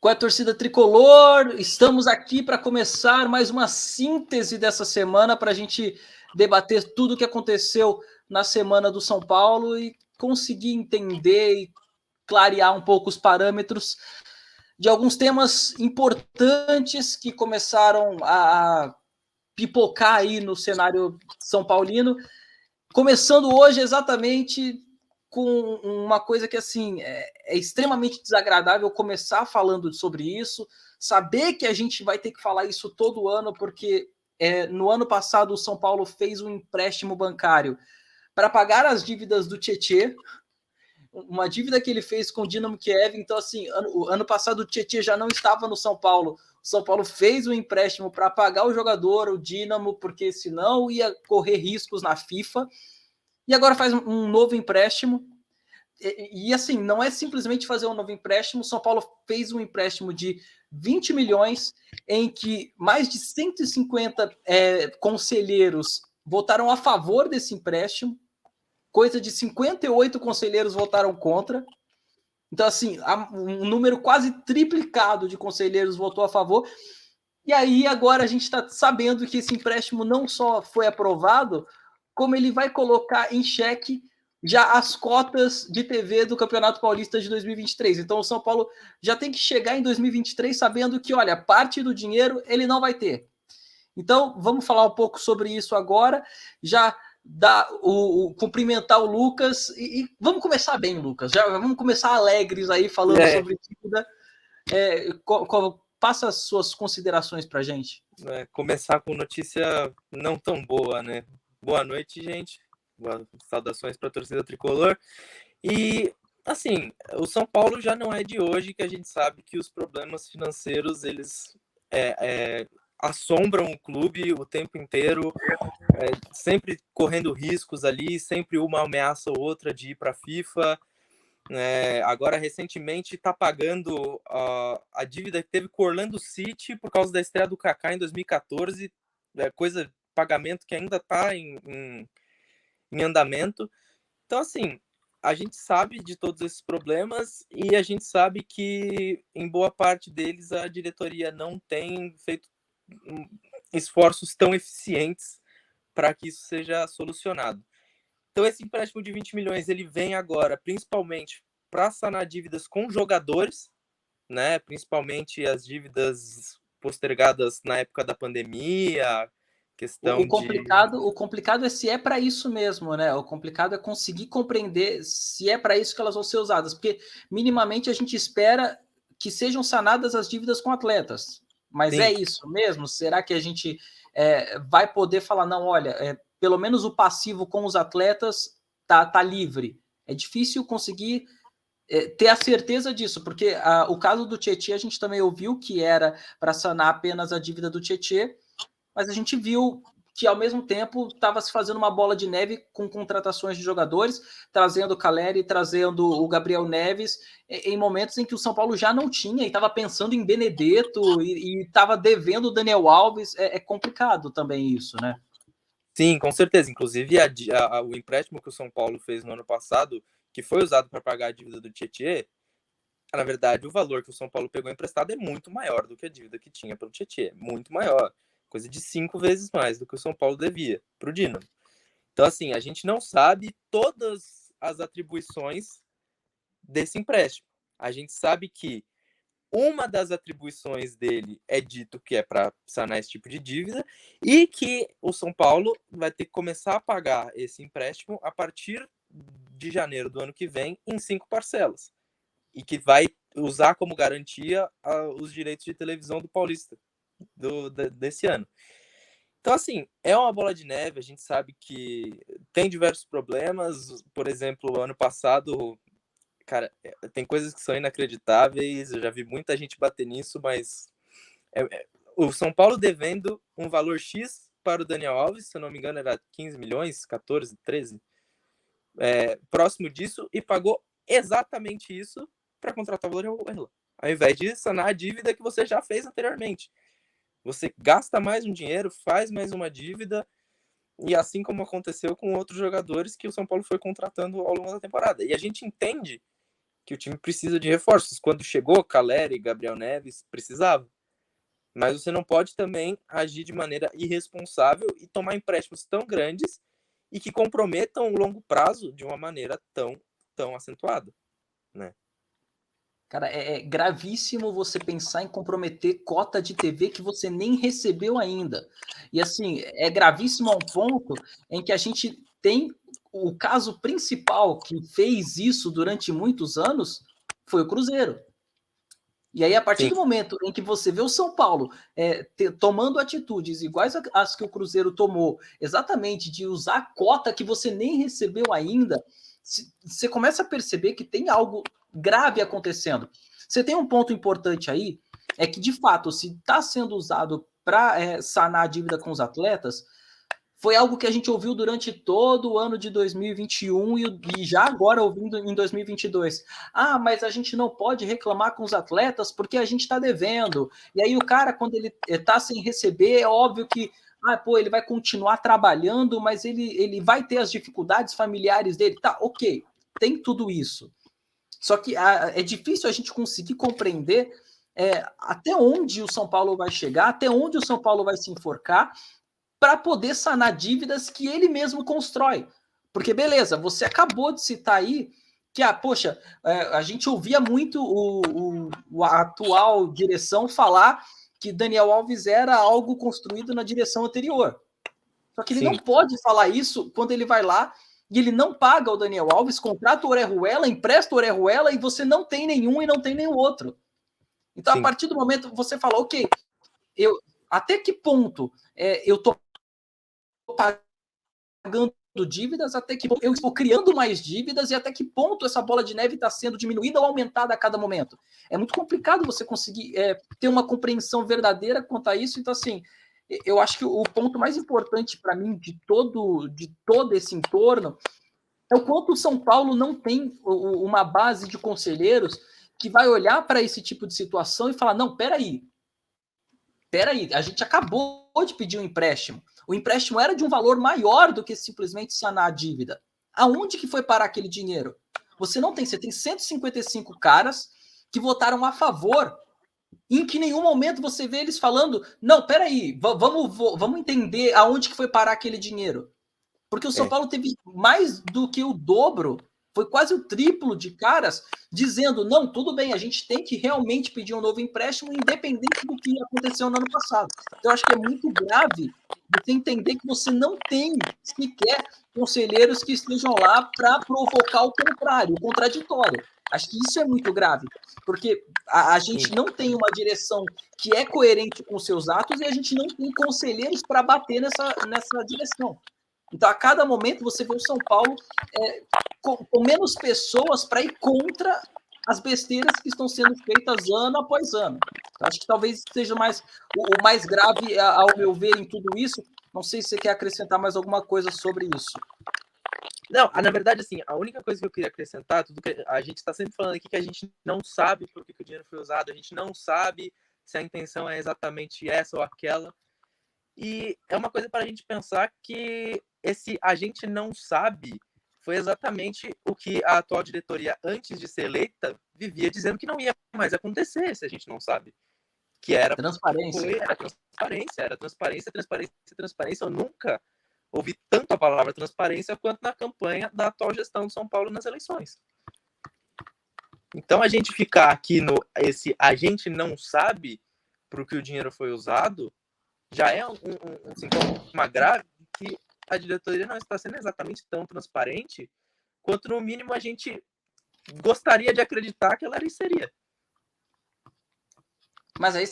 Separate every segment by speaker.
Speaker 1: com a torcida tricolor. Estamos aqui para começar mais uma síntese dessa semana para a gente debater tudo o que aconteceu na semana do São Paulo e conseguir entender e clarear um pouco os parâmetros de alguns temas importantes que começaram a pipocar aí no cenário são paulino, começando hoje exatamente com uma coisa que assim é extremamente desagradável começar falando sobre isso, saber que a gente vai ter que falar isso todo ano, porque no ano passado o São Paulo fez um empréstimo bancário para pagar as dívidas do Tietê, uma dívida que ele fez com o Dinamo Kiev. Então, assim, ano passado o Tietê já não estava no São Paulo. O São Paulo fez um empréstimo para pagar o jogador, o Dinamo, porque senão ia correr riscos na FIFA. E agora faz um novo empréstimo. E assim, não é simplesmente fazer um novo empréstimo. O São Paulo fez um empréstimo de 20 milhões, em que mais de 150 conselheiros votaram a favor desse empréstimo. Coisa de 58 conselheiros votaram contra. Então, assim, um número quase triplicado de conselheiros votou a favor. E aí, agora a gente está sabendo que esse empréstimo não só foi aprovado, como ele vai colocar em xeque já as cotas de TV do Campeonato Paulista de 2023. Então, o São Paulo já tem que chegar em 2023 sabendo que, olha, parte do dinheiro ele não vai ter. Então, vamos falar um pouco sobre isso agora. Já cumprimentar o Lucas e vamos começar bem, Lucas. Já vamos começar alegres aí falando sobre dívida. Passa as suas considerações para a gente.
Speaker 2: Começar com notícia não tão boa, né? Boa noite, gente. Saudações para a torcida tricolor. E, assim, o São Paulo já não é de hoje que a gente sabe que os problemas financeiros, eles assombram o clube o tempo inteiro, sempre correndo riscos ali, sempre uma ameaça ou outra de ir para a FIFA. Agora, recentemente, está pagando a dívida que teve com o Orlando City por causa da estreia do Kaká em 2014, pagamento que ainda está em andamento. Então, assim, a gente sabe de todos esses problemas e a gente sabe que, em boa parte deles, a diretoria não tem feito esforços tão eficientes para que isso seja solucionado. Então, esse empréstimo de 20 milhões, ele vem agora, principalmente, para sanar dívidas com jogadores, né? Principalmente as dívidas postergadas na época da pandemia,
Speaker 1: O complicado é se é para isso mesmo, né? O complicado é conseguir compreender se é para isso que elas vão ser usadas, porque minimamente a gente espera que sejam sanadas as dívidas com atletas. Mas Sim. É isso mesmo? Será que a gente vai poder falar, não, olha, pelo menos o passivo com os atletas tá livre? É difícil conseguir ter a certeza disso, porque o caso do Tietê a gente também ouviu que era para sanar apenas a dívida do Tietê, mas a gente viu que, ao mesmo tempo, estava se fazendo uma bola de neve com contratações de jogadores, trazendo o Caleri, trazendo o Gabriel Neves, em momentos em que o São Paulo já não tinha, e estava pensando em Benedetto, e estava devendo o Daniel Alves. É complicado também isso, né?
Speaker 2: Sim, com certeza. Inclusive, o empréstimo que o São Paulo fez no ano passado, que foi usado para pagar a dívida do Tietê, na verdade, o valor que o São Paulo pegou emprestado é muito maior do que a dívida que tinha pelo Tietê. Muito maior. Coisa de 5 vezes mais do que o São Paulo devia para o Dinamo. Então, assim, a gente não sabe todas as atribuições desse empréstimo. A gente sabe que uma das atribuições dele é dito que é para sanar esse tipo de dívida e que o São Paulo vai ter que começar a pagar esse empréstimo a partir de janeiro do ano que vem em 5 parcelas e que vai usar como garantia os direitos de televisão do Paulista desse ano. Então, assim, é uma bola de neve, a gente sabe que tem diversos problemas. Por exemplo, ano passado, cara, tem coisas que são inacreditáveis, eu já vi muita gente bater nisso, mas o São Paulo devendo um valor X para o Daniel Alves, se eu não me engano era 15 milhões, 14, 13, próximo disso, e pagou exatamente isso para contratar o Orejuela, ao invés de sanar a dívida que você já fez anteriormente. Você gasta mais um dinheiro, faz mais uma dívida, e assim como aconteceu com outros jogadores que o São Paulo foi contratando ao longo da temporada. E a gente entende que o time precisa de reforços. Quando chegou Caleri, Gabriel Neves, precisava. Mas você não pode também agir de maneira irresponsável e tomar empréstimos tão grandes e que comprometam o longo prazo de uma maneira tão acentuada, né?
Speaker 1: Cara, é gravíssimo você pensar em comprometer cota de TV que você nem recebeu ainda. E assim, é gravíssimo a um ponto em que a gente tem o caso principal que fez isso durante muitos anos foi o Cruzeiro. E aí, a partir do momento em que você vê o São Paulo tomando atitudes iguais às que o Cruzeiro tomou, exatamente de usar a cota que você nem recebeu ainda, você começa a perceber que tem algo grave acontecendo. Você tem um ponto importante aí, é que, de fato, se está sendo usado para sanar a dívida com os atletas, foi algo que a gente ouviu durante todo o ano de 2021 e já agora ouvindo em 2022. Ah, mas a gente não pode reclamar com os atletas porque a gente está devendo. E aí o cara, quando ele está sem receber, é óbvio que ele vai continuar trabalhando, mas ele vai ter as dificuldades familiares dele. Tá, ok, tem tudo isso. Só que é difícil a gente conseguir compreender até onde o São Paulo vai chegar, até onde o São Paulo vai se enforcar, para poder sanar dívidas que ele mesmo constrói. Porque, beleza, você acabou de citar aí que, a gente ouvia muito a atual direção falar que Daniel Alves era algo construído na direção anterior. Só que ele não pode falar isso quando ele vai lá e ele não paga o Daniel Alves, contrata o Orejuela, empresta o Orejuela e você não tem nenhum e não tem nenhum outro. Então, a partir do momento você fala, ok, até que ponto eu estou pagando dívidas, até que eu estou criando mais dívidas e até que ponto essa bola de neve está sendo diminuída ou aumentada a cada momento. É muito complicado você conseguir ter uma compreensão verdadeira quanto a isso. Então, assim, eu acho que o ponto mais importante para mim de todo esse entorno é o quanto o São Paulo não tem uma base de conselheiros que vai olhar para esse tipo de situação e falar, não, peraí, a gente acabou de pedir um empréstimo. O empréstimo era de um valor maior do que simplesmente sanar a dívida. Aonde que foi parar aquele dinheiro? Você tem 155 caras que votaram a favor, em que em nenhum momento você vê eles falando, não, peraí, vamos entender aonde que foi parar aquele dinheiro. Porque o São Paulo teve mais do que o dobro, foi quase o triplo de caras dizendo, não, tudo bem, a gente tem que realmente pedir um novo empréstimo, independente do que aconteceu no ano passado. Então, eu acho que é muito grave você entender que você não tem sequer conselheiros que estejam lá para provocar o contrário, o contraditório. Acho que isso é muito grave, porque a gente não tem uma direção que é coerente com seus atos e a gente não tem conselheiros para bater nessa direção. Então, a cada momento, você vê o São Paulo com menos pessoas para ir contra as besteiras que estão sendo feitas ano após ano. Então, acho que talvez seja o mais grave, ao meu ver, em tudo isso. Não sei se você quer acrescentar mais alguma coisa sobre isso.
Speaker 2: Não, na verdade, assim, a única coisa que eu queria acrescentar, tudo que a gente está sempre falando aqui que a gente não sabe por que o dinheiro foi usado, a gente não sabe se a intenção é exatamente essa ou aquela. E é uma coisa para a gente pensar que esse a gente não sabe foi exatamente o que a atual diretoria, antes de ser eleita, vivia dizendo que não ia mais acontecer se a gente não sabe. Que era
Speaker 1: transparência.
Speaker 2: Era transparência. Eu nunca ouvi tanto a palavra transparência quanto na campanha da atual gestão de São Paulo nas eleições. Então, a gente ficar aqui a gente não sabe para o que o dinheiro foi usado, já é um sintoma grave que a diretoria não está sendo exatamente tão transparente quanto, no mínimo, a gente gostaria de acreditar que ela seria.
Speaker 1: Mas aí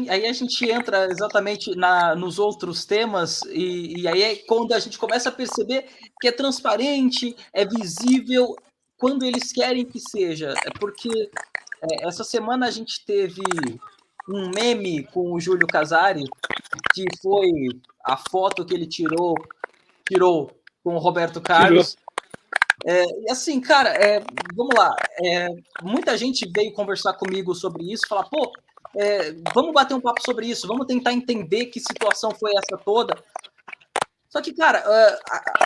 Speaker 1: a gente entra exatamente nos outros temas e aí é quando a gente começa a perceber que é transparente, é visível, quando eles querem que seja. É porque essa semana a gente teve um meme com o Júlio Casari, que foi a foto que ele tirou com o Roberto Carlos. E assim, cara, vamos lá. Muita gente veio conversar comigo sobre isso, falar, vamos bater um papo sobre isso, vamos tentar entender que situação foi essa toda. Só que, cara,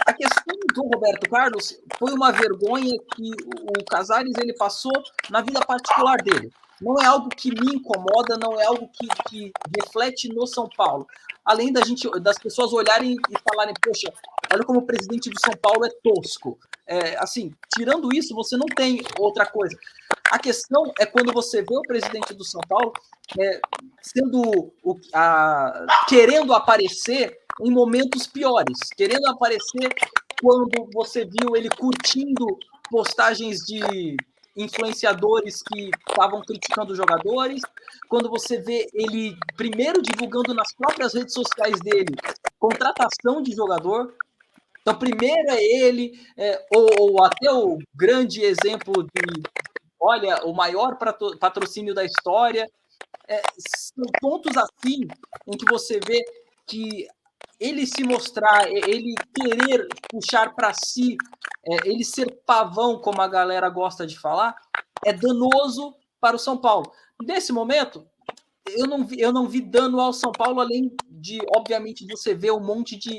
Speaker 1: a questão do Roberto Carlos foi uma vergonha que o Casares ele passou na vida particular dele. Não é algo que me incomoda, não é algo que reflete no São Paulo. Além das pessoas olharem e falarem, poxa, olha como o presidente do São Paulo é tosco. Assim, tirando isso, você não tem outra coisa. A questão é quando você vê o presidente do São Paulo querendo aparecer em momentos piores, querendo aparecer quando você viu ele curtindo postagens de influenciadores que estavam criticando os jogadores, quando você vê ele primeiro divulgando nas próprias redes sociais dele contratação de jogador. Então, primeiro é ele, ou até o grande exemplo de, olha, o maior patrocínio da história. São pontos assim em que você vê que ele se mostrar, ele querer puxar para si, ele ser pavão, como a galera gosta de falar, é danoso para o São Paulo. Nesse momento, eu não vi dano ao São Paulo, além de, obviamente, você ver um monte de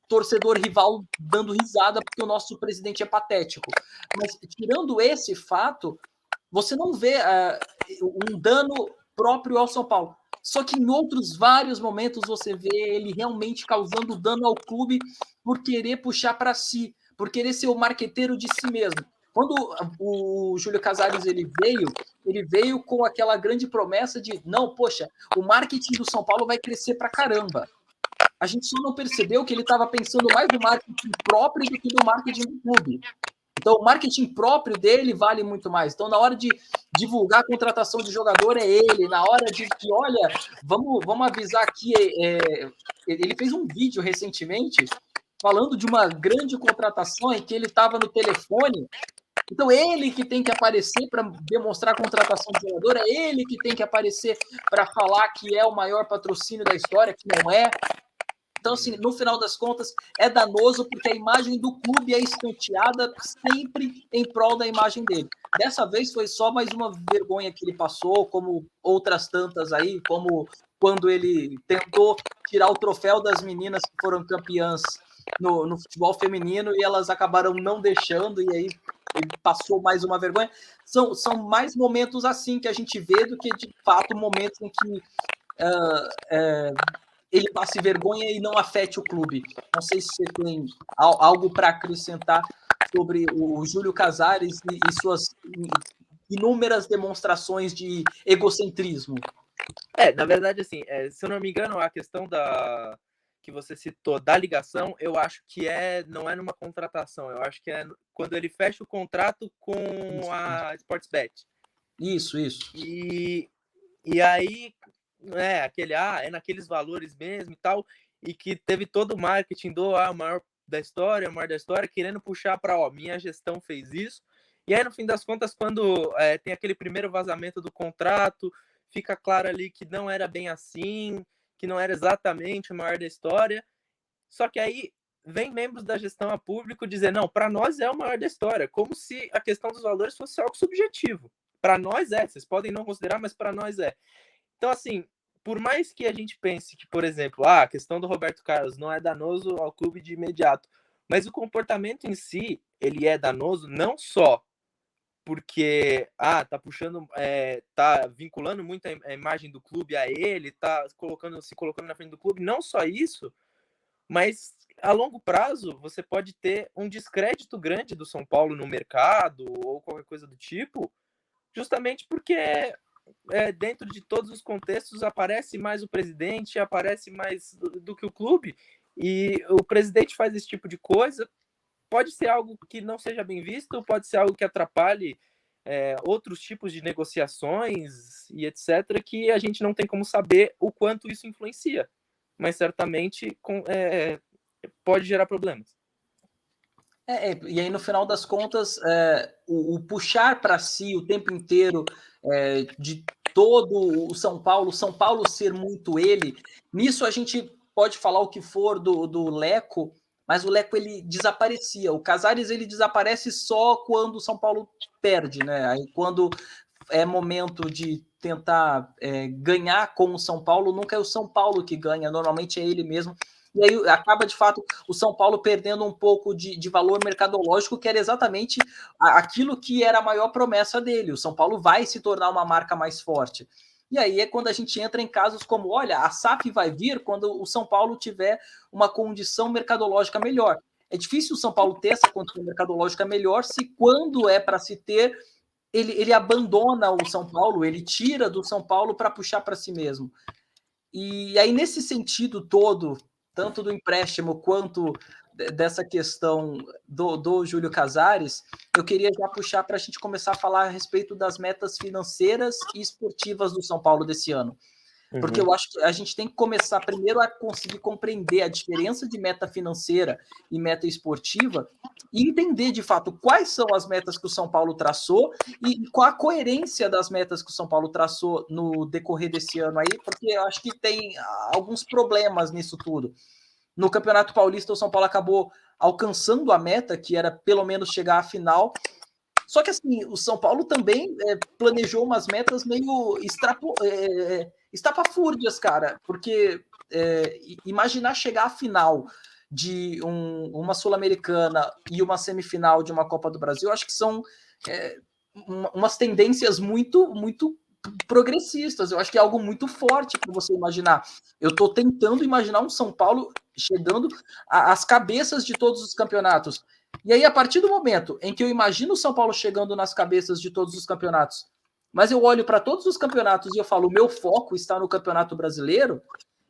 Speaker 1: torcedor rival dando risada porque o nosso presidente é patético. Mas, tirando esse fato, você não vê um dano próprio ao São Paulo. Só que em outros vários momentos você vê ele realmente causando dano ao clube por querer puxar para si, por querer ser o marqueteiro de si mesmo. Quando o Júlio Casares ele veio com aquela grande promessa de não, poxa, o marketing do São Paulo vai crescer para caramba. A gente só não percebeu que ele estava pensando mais no marketing próprio do que no marketing do clube. Então, o marketing próprio dele vale muito mais. Então, na hora de divulgar a contratação de jogador, é ele. Na hora de olha, vamos avisar aqui. Ele fez um vídeo recentemente falando de uma grande contratação em que ele estava no telefone. Então, ele que tem que aparecer para demonstrar a contratação de jogador, é ele que tem que aparecer para falar que é o maior patrocínio da história, que não é. Então, assim, no final das contas, é danoso porque a imagem do clube é escanteada sempre em prol da imagem dele. Dessa vez foi só mais uma vergonha que ele passou, como outras tantas aí, como quando ele tentou tirar o troféu das meninas que foram campeãs no futebol feminino e elas acabaram não deixando, e aí ele passou mais uma vergonha. São mais momentos assim que a gente vê do que, de fato, momentos em que ele passe vergonha e não afete o clube. Não sei se você tem algo para acrescentar sobre o Júlio Casares e suas inúmeras demonstrações de egocentrismo.
Speaker 2: Na verdade, assim, se eu não me engano, a questão que você citou da ligação, eu acho que não é numa contratação, eu acho que é quando ele fecha o contrato com a Sportsbet.
Speaker 1: Isso.
Speaker 2: E aí, é naqueles valores mesmo e tal, e que teve todo o marketing do maior da história, querendo puxar para, minha gestão fez isso. E aí, no fim das contas, quando tem aquele primeiro vazamento do contrato, fica claro ali que não era bem assim, que não era exatamente o maior da história. Só que aí vem membros da gestão a público dizer, não, para nós é o maior da história, como se a questão dos valores fosse algo subjetivo. Para nós vocês podem não considerar, mas para nós é. Então, assim, por mais que a gente pense que, por exemplo, a questão do Roberto Carlos não é danoso ao clube de imediato, mas o comportamento em si, ele é danoso não só porque tá puxando, tá vinculando muito a imagem do clube a ele, tá se colocando na frente do clube, não só isso, mas a longo prazo você pode ter um descrédito grande do São Paulo no mercado ou qualquer coisa do tipo, justamente porque dentro de todos os contextos aparece mais o presidente, aparece mais do que o clube, e o presidente faz esse tipo de coisa, pode ser algo que não seja bem visto, pode ser algo que atrapalhe outros tipos de negociações e etc., que a gente não tem como saber o quanto isso influencia, mas certamente pode gerar problemas.
Speaker 1: E aí, no final das contas, o puxar para si o tempo inteiro de todo o São Paulo ser muito ele, nisso a gente pode falar o que for do Leco, mas o Leco ele desaparecia. O Casares ele desaparece só quando o São Paulo perde, né? Aí quando é momento de tentar ganhar com o São Paulo, nunca é o São Paulo que ganha, normalmente é ele mesmo. E aí acaba, de fato, o São Paulo perdendo um pouco de valor mercadológico, que era exatamente aquilo que era a maior promessa dele. O São Paulo vai se tornar uma marca mais forte. E aí é quando a gente entra em casos como, olha, a SAF vai vir quando o São Paulo tiver uma condição mercadológica melhor. É difícil o São Paulo ter essa condição mercadológica melhor se quando é para se ter, ele abandona o São Paulo, ele tira do São Paulo para puxar para si mesmo. E aí, nesse sentido todo, tanto do empréstimo quanto dessa questão do Júlio Casares, eu queria já puxar para a gente começar a falar a respeito das metas financeiras e esportivas do São Paulo desse ano. Porque eu acho que a gente tem que começar primeiro a conseguir compreender a diferença de meta financeira e meta esportiva e entender, de fato, quais são as metas que o São Paulo traçou e qual a coerência das metas que o São Paulo traçou no decorrer desse ano aí, porque eu acho que tem alguns problemas nisso tudo. No Campeonato Paulista, o São Paulo acabou alcançando a meta, que era pelo menos chegar à final. Só que assim, o São Paulo também planejou umas metas meio estapafúrdias, cara, porque imaginar chegar à final de uma Sul-Americana e uma semifinal de uma Copa do Brasil, acho que são umas tendências muito, muito progressistas. Eu acho que é algo muito forte para você imaginar. Eu estou tentando imaginar um São Paulo chegando às cabeças de todos os campeonatos. E aí, a partir do momento em que eu imagino o São Paulo chegando nas cabeças de todos os campeonatos, mas eu olho para todos os campeonatos e eu falo, o meu foco está no Campeonato Brasileiro,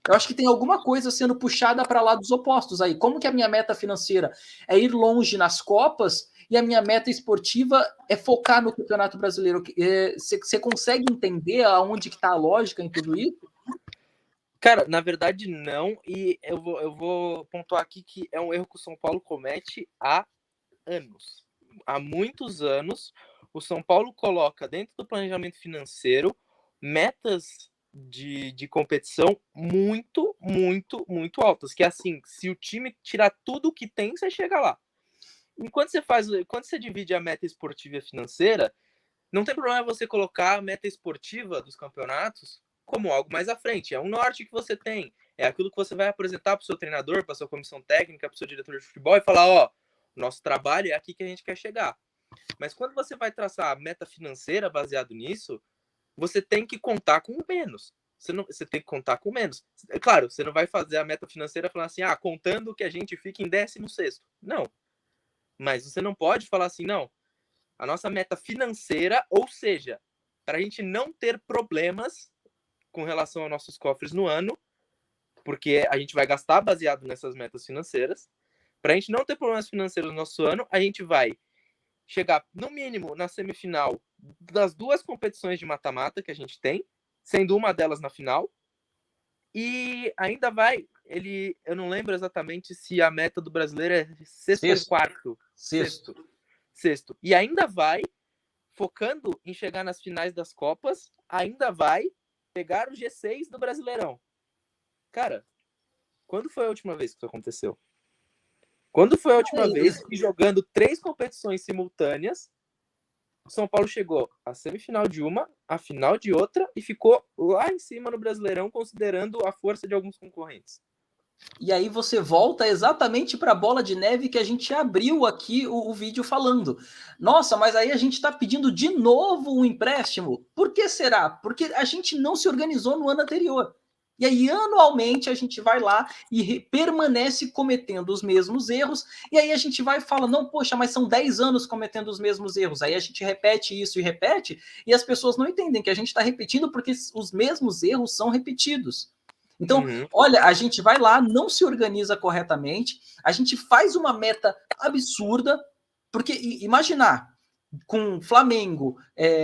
Speaker 1: eu acho que tem alguma coisa sendo puxada para lados opostos aí. Como que a minha meta financeira é ir longe nas Copas e a minha meta esportiva é focar no Campeonato Brasileiro? Você consegue entender aonde que está a lógica em tudo isso?
Speaker 2: Cara, na verdade não, e eu vou pontuar aqui que é um erro que o São Paulo comete há anos. Há muitos anos, o São Paulo coloca dentro do planejamento financeiro metas de competição muito, muito, muito altas. Que é assim, se o time tirar tudo que tem, você chega lá. Quando você divide a meta esportiva e financeira, não tem problema você colocar a meta esportiva dos campeonatos como algo mais à frente. É um norte que você tem. É aquilo que você vai apresentar para o seu treinador, para a sua comissão técnica, para o seu diretor de futebol e falar, ó, nosso trabalho é aqui que a gente quer chegar. Mas quando você vai traçar a meta financeira baseado nisso, você tem que contar com menos. Você tem que contar com menos. É claro, você não vai fazer a meta financeira falando assim, contando que a gente fique em 16º. Não. Mas você não pode falar assim, não. A nossa meta financeira, ou seja, para a gente não ter problemas com relação aos nossos cofres no ano, porque a gente vai gastar baseado nessas metas financeiras. Para a gente não ter problemas financeiros no nosso ano, a gente vai chegar, no mínimo, na semifinal das 2 competições de mata-mata que a gente tem, sendo uma delas na final. E ainda vai, eu não lembro exatamente se a meta do brasileiro é sexto ou quarto. Sexto. E ainda vai, focando em chegar nas finais das Copas, ainda vai pegar o G6 do Brasileirão. Cara, quando foi a última vez que isso aconteceu? Quando foi a última vez que, jogando 3 competições simultâneas, o São Paulo chegou à semifinal de uma, à final de outra e ficou lá em cima no Brasileirão, considerando a força de alguns concorrentes?
Speaker 1: E aí você volta exatamente para a bola de neve que a gente abriu aqui o vídeo falando. Nossa, mas aí a gente está pedindo de novo um empréstimo. Por que será? Porque a gente não se organizou no ano anterior. E aí, anualmente, a gente vai lá e permanece cometendo os mesmos erros. E aí a gente vai e fala, não, poxa, mas são 10 anos cometendo os mesmos erros. Aí a gente repete isso e repete, e as pessoas não entendem que a gente está repetindo porque os mesmos erros são repetidos. Então, olha, a gente vai lá, não se organiza corretamente, a gente faz uma meta absurda, porque imaginar com Flamengo,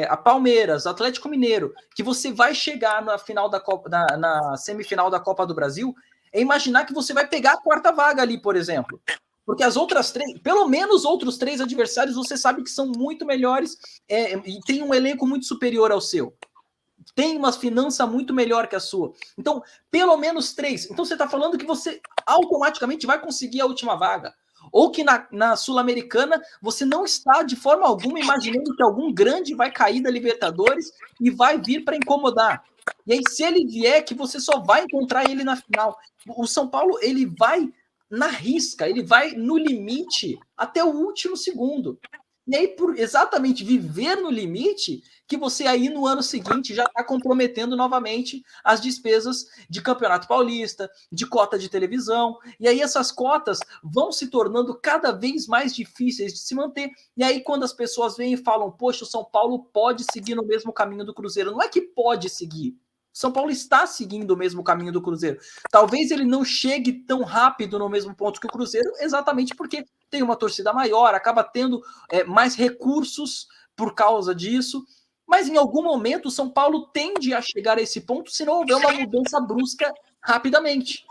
Speaker 1: a Palmeiras, Atlético Mineiro, que você vai chegar na final da Copa, na semifinal da Copa do Brasil, é imaginar que você vai pegar a 4ª vaga ali, por exemplo. Porque as outras 3, pelo menos outros 3 adversários, você sabe que são muito melhores e tem um elenco muito superior ao seu. Tem uma finança muito melhor que a sua. Então, pelo menos 3. Então, você está falando que você automaticamente vai conseguir a última vaga. Ou que na Sul-Americana você não está de forma alguma imaginando que algum grande vai cair da Libertadores e vai vir para incomodar. E aí, se ele vier, que você só vai encontrar ele na final. O São Paulo, ele vai na risca, ele vai no limite até o último segundo. E aí, por exatamente viver no limite, que você aí no ano seguinte já está comprometendo novamente as despesas de Campeonato Paulista, de cota de televisão. E aí essas cotas vão se tornando cada vez mais difíceis de se manter. E aí quando as pessoas vêm e falam, poxa, o São Paulo pode seguir no mesmo caminho do Cruzeiro. Não é que pode seguir. São Paulo está seguindo o mesmo caminho do Cruzeiro. Talvez ele não chegue tão rápido no mesmo ponto que o Cruzeiro, exatamente porque tem uma torcida maior, acaba tendo mais recursos por causa disso. Mas em algum momento o São Paulo tende a chegar a esse ponto se não houver uma mudança brusca rapidamente.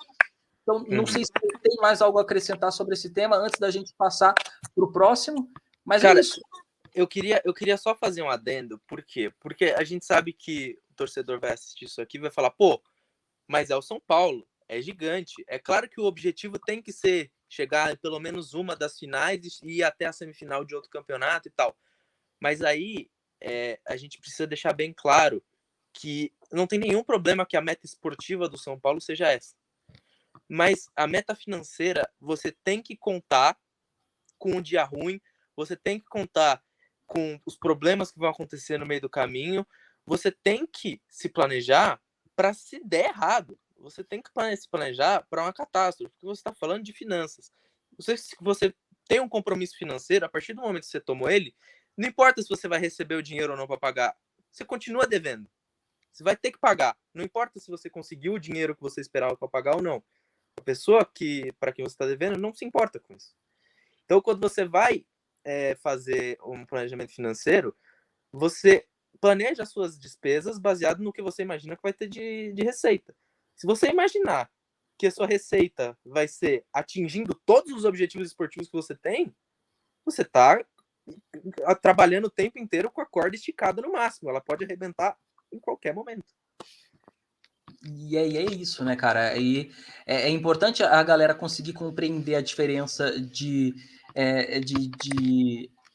Speaker 1: Então, não sei se tem mais algo a acrescentar sobre esse tema antes da gente passar para o próximo, mas
Speaker 2: cara,
Speaker 1: é isso.
Speaker 2: Eu queria só fazer um adendo, por quê? Porque a gente sabe que o torcedor vai assistir isso aqui e vai falar, pô, mas é o São Paulo, é gigante. É claro que o objetivo tem que ser chegar em pelo menos uma das finais e ir até a semifinal de outro campeonato e tal. Mas aí a gente precisa deixar bem claro que não tem nenhum problema que a meta esportiva do São Paulo seja essa. Mas a meta financeira, você tem que contar com um dia ruim, você tem que contar com os problemas que vão acontecer no meio do caminho, você tem que se planejar para se der errado. Você tem que se planejar para uma catástrofe, porque você está falando de finanças. Você tem um compromisso financeiro, a partir do momento que você tomou ele, não importa se você vai receber o dinheiro ou não para pagar, você continua devendo. Você vai ter que pagar. Não importa se você conseguiu o dinheiro que você esperava para pagar ou não. A pessoa para quem você está devendo não se importa com isso. Então, quando você vai fazer um planejamento financeiro, você planeja as suas despesas baseado no que você imagina que vai ter de receita. Se você imaginar que a sua receita vai ser atingindo todos os objetivos esportivos que você tem, você está trabalhando o tempo inteiro com a corda esticada no máximo. Ela pode arrebentar em qualquer momento.
Speaker 1: E é isso, né, cara? E é importante a galera conseguir compreender a diferença de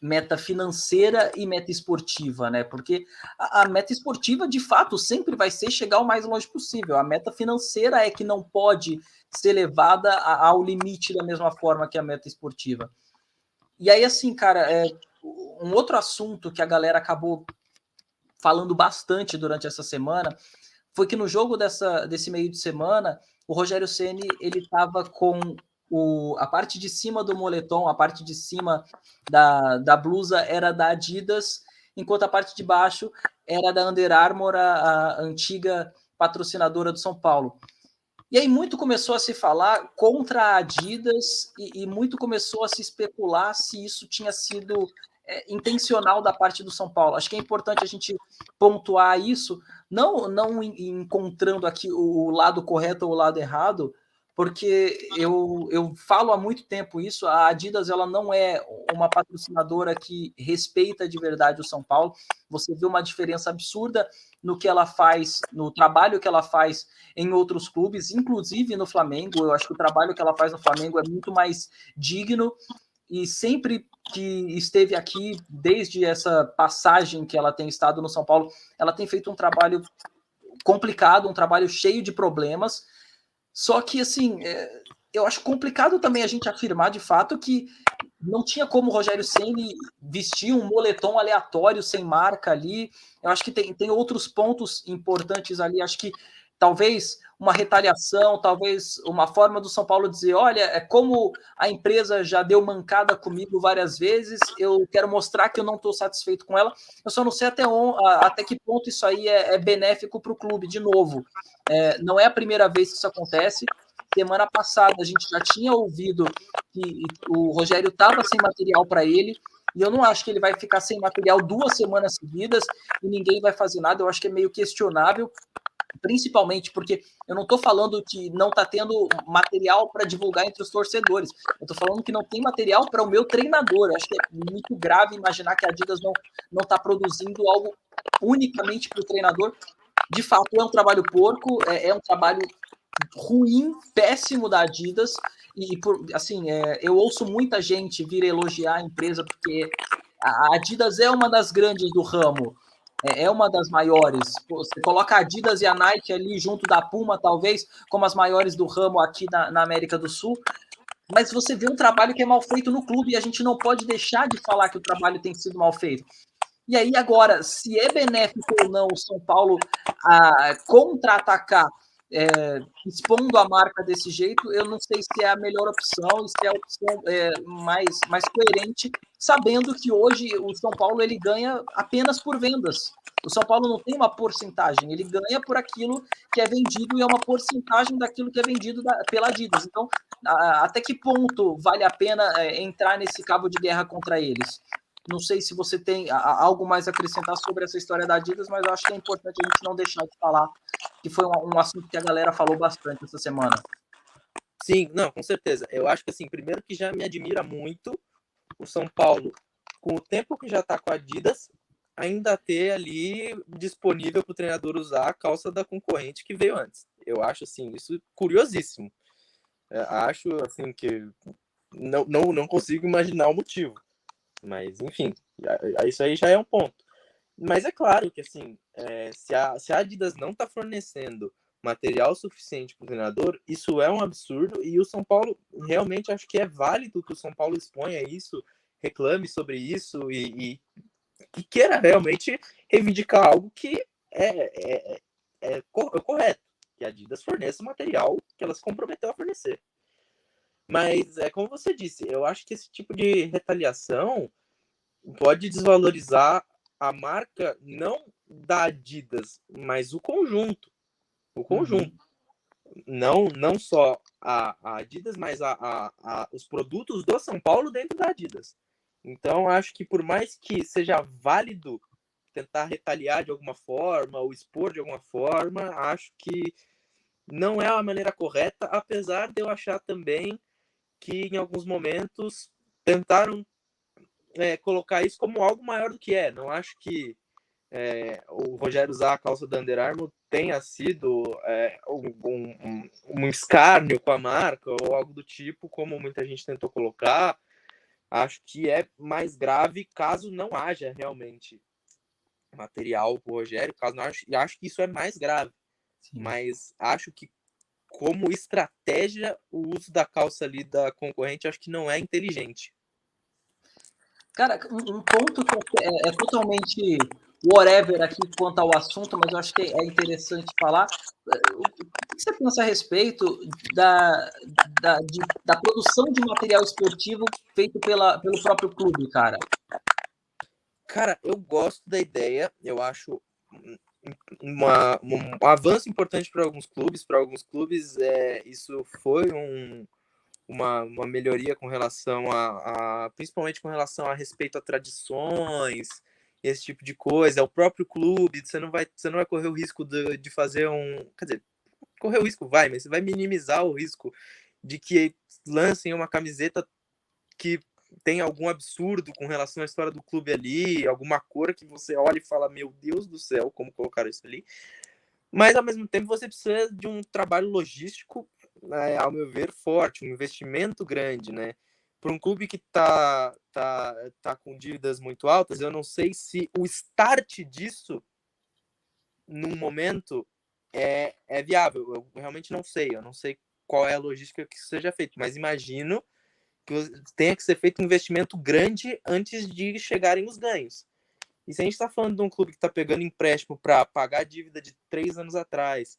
Speaker 1: meta financeira e meta esportiva, né? Porque a meta esportiva, de fato, sempre vai ser chegar o mais longe possível. A meta financeira é que não pode ser levada ao limite da mesma forma que a meta esportiva. E aí, assim, cara, um outro assunto que a galera acabou falando bastante durante essa semana foi que no jogo desse meio de semana, o Rogério Ceni ele estava com a parte de cima do moletom, a parte de cima da blusa era da Adidas, enquanto a parte de baixo era da Under Armour, a antiga patrocinadora do São Paulo. E aí muito começou a se falar contra a Adidas e muito começou a se especular se isso tinha sido intencional da parte do São Paulo. Acho que é importante a gente pontuar isso, não encontrando aqui o lado correto ou o lado errado, porque eu falo há muito tempo isso, a Adidas ela não é uma patrocinadora que respeita de verdade o São Paulo. Você vê uma diferença absurda no que ela faz, no trabalho que ela faz em outros clubes, inclusive no Flamengo. Eu acho que o trabalho que ela faz no Flamengo é muito mais digno, e sempre que esteve aqui, desde essa passagem que ela tem estado no São Paulo, ela tem feito um trabalho complicado, um trabalho cheio de problemas. Só que, assim, eu acho complicado também a gente afirmar de fato que não tinha como o Rogério Ceni vestir um moletom aleatório, sem marca ali. Eu acho que tem outros pontos importantes ali. Acho que talvez uma retaliação, talvez uma forma do São Paulo dizer, olha, é como a empresa já deu mancada comigo várias vezes, eu quero mostrar que eu não estou satisfeito com ela. Eu só não sei até que ponto isso aí é benéfico para o clube, de novo. Não é a primeira vez que isso acontece. Semana passada a gente já tinha ouvido que o Rogério estava sem material para ele, e eu não acho que ele vai ficar sem material 2 semanas seguidas e ninguém vai fazer nada. Eu acho que é meio questionável, principalmente porque eu não estou falando que não está tendo material para divulgar entre os torcedores. Eu estou falando que não tem material para o meu treinador. Eu acho que é muito grave imaginar que a Adidas não está produzindo algo unicamente para o treinador. De fato, é um trabalho porco, é um trabalho ruim, péssimo da Adidas. E assim, eu ouço muita gente vir elogiar a empresa porque a Adidas é uma das grandes do ramo. é uma das maiores. Você coloca a Adidas e a Nike ali junto da Puma, talvez, como as maiores do ramo aqui na América do Sul, mas você vê um trabalho que é mal feito no clube e a gente não pode deixar de falar que o trabalho tem sido mal feito. E aí, agora, se é benéfico ou não o São Paulo contra-atacar, expondo a marca desse jeito, eu não sei se é a melhor opção e se é a opção mais coerente, sabendo que hoje o São Paulo ele ganha apenas por vendas. O São Paulo não tem uma porcentagem, ele ganha por aquilo que é vendido e é uma porcentagem daquilo que é vendido pela Adidas. Então, até que ponto vale a pena entrar nesse cabo de guerra contra eles? Não sei se você tem algo mais a acrescentar sobre essa história da Adidas, mas eu acho que é importante a gente não deixar de falar, que foi um assunto que a galera falou bastante essa semana.
Speaker 2: Sim, não, com certeza. Eu acho que, assim, primeiro que já me admira muito o São Paulo, com o tempo que já está com a Adidas, ainda ter ali disponível para o treinador usar a calça da concorrente que veio antes. Eu acho, assim, isso curiosíssimo. Acho, assim, que não consigo imaginar o motivo. Mas, enfim, isso aí já é um ponto. Mas é claro que, assim, se a Adidas não está fornecendo material suficiente para o treinador, isso é um absurdo. E o São Paulo, realmente, acho que é válido que o São Paulo exponha isso, reclame sobre isso e queira realmente reivindicar algo que é correto. Que a Adidas forneça o material que ela se comprometeu a fornecer. Mas, como você disse, eu acho que esse tipo de retaliação pode desvalorizar a marca, não da Adidas, mas o conjunto. O conjunto. Não só a Adidas, mas os produtos do São Paulo dentro da Adidas. Então, acho que por mais que seja válido tentar retaliar de alguma forma ou expor de alguma forma, acho que não é a maneira correta, apesar de eu achar também que em alguns momentos tentaram colocar isso como algo maior do que é. Não acho que o Rogério usar a calça da Under Armour tenha sido um escárnio com a marca ou algo do tipo, como muita gente tentou colocar. Acho que é mais grave caso não haja realmente material para o Rogério, acho que isso é mais grave. Sim. Mas acho que como estratégia, o uso da calça ali da concorrente acho que não é inteligente.
Speaker 1: Cara, um ponto que é totalmente whatever aqui quanto ao assunto, mas eu acho que é interessante falar. O que você pensa a respeito da produção de material esportivo feito pelo próprio clube, cara?
Speaker 2: Cara, eu gosto da ideia, eu acho um avanço importante para alguns clubes. Para alguns clubes, isso foi uma melhoria com relação principalmente com relação a respeito a tradições, esse tipo de coisa. É o próprio clube, você não vai correr o risco de fazer quer dizer, correr o risco vai, mas você vai minimizar o risco de que lancem uma camiseta que tem algum absurdo com relação à história do clube ali, alguma cor que você olha e fala, meu Deus do céu, como colocaram isso ali. Mas, ao mesmo tempo, você precisa de um trabalho logístico, ao meu ver, forte, um investimento grande, né? Para um clube que tá com dívidas muito altas, eu não sei se o start disso, num momento, é viável. Eu realmente não sei. Eu não sei qual é a logística que seja feita, mas imagino que tenha que ser feito um investimento grande antes de chegarem os ganhos. E se a gente está falando de um clube que está pegando empréstimo para pagar a dívida de 3 anos atrás,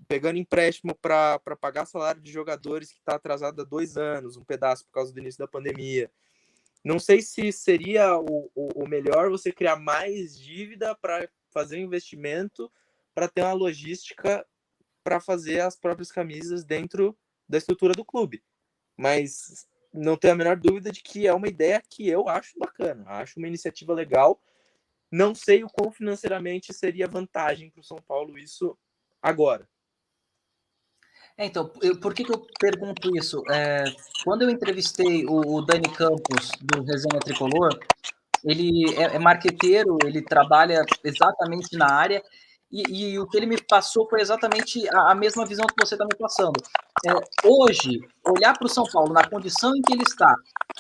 Speaker 2: pegando empréstimo para pagar salário de jogadores que está atrasado há 2 anos, um pedaço por causa do início da pandemia, não sei se seria o melhor você criar mais dívida para fazer um investimento, para ter uma logística para fazer as próprias camisas dentro da estrutura do clube. Mas não tenho a menor dúvida de que é uma ideia que eu acho bacana, acho uma iniciativa legal. Não sei o quão financeiramente seria vantagem para o São Paulo isso agora.
Speaker 1: Então, por que eu pergunto isso? Quando eu entrevistei o Dani Campos, do Resenha Tricolor, ele é marqueteiro, ele trabalha exatamente na área, e o que ele me passou foi exatamente a mesma visão que você está me passando. Hoje, olhar para o São Paulo na condição em que ele está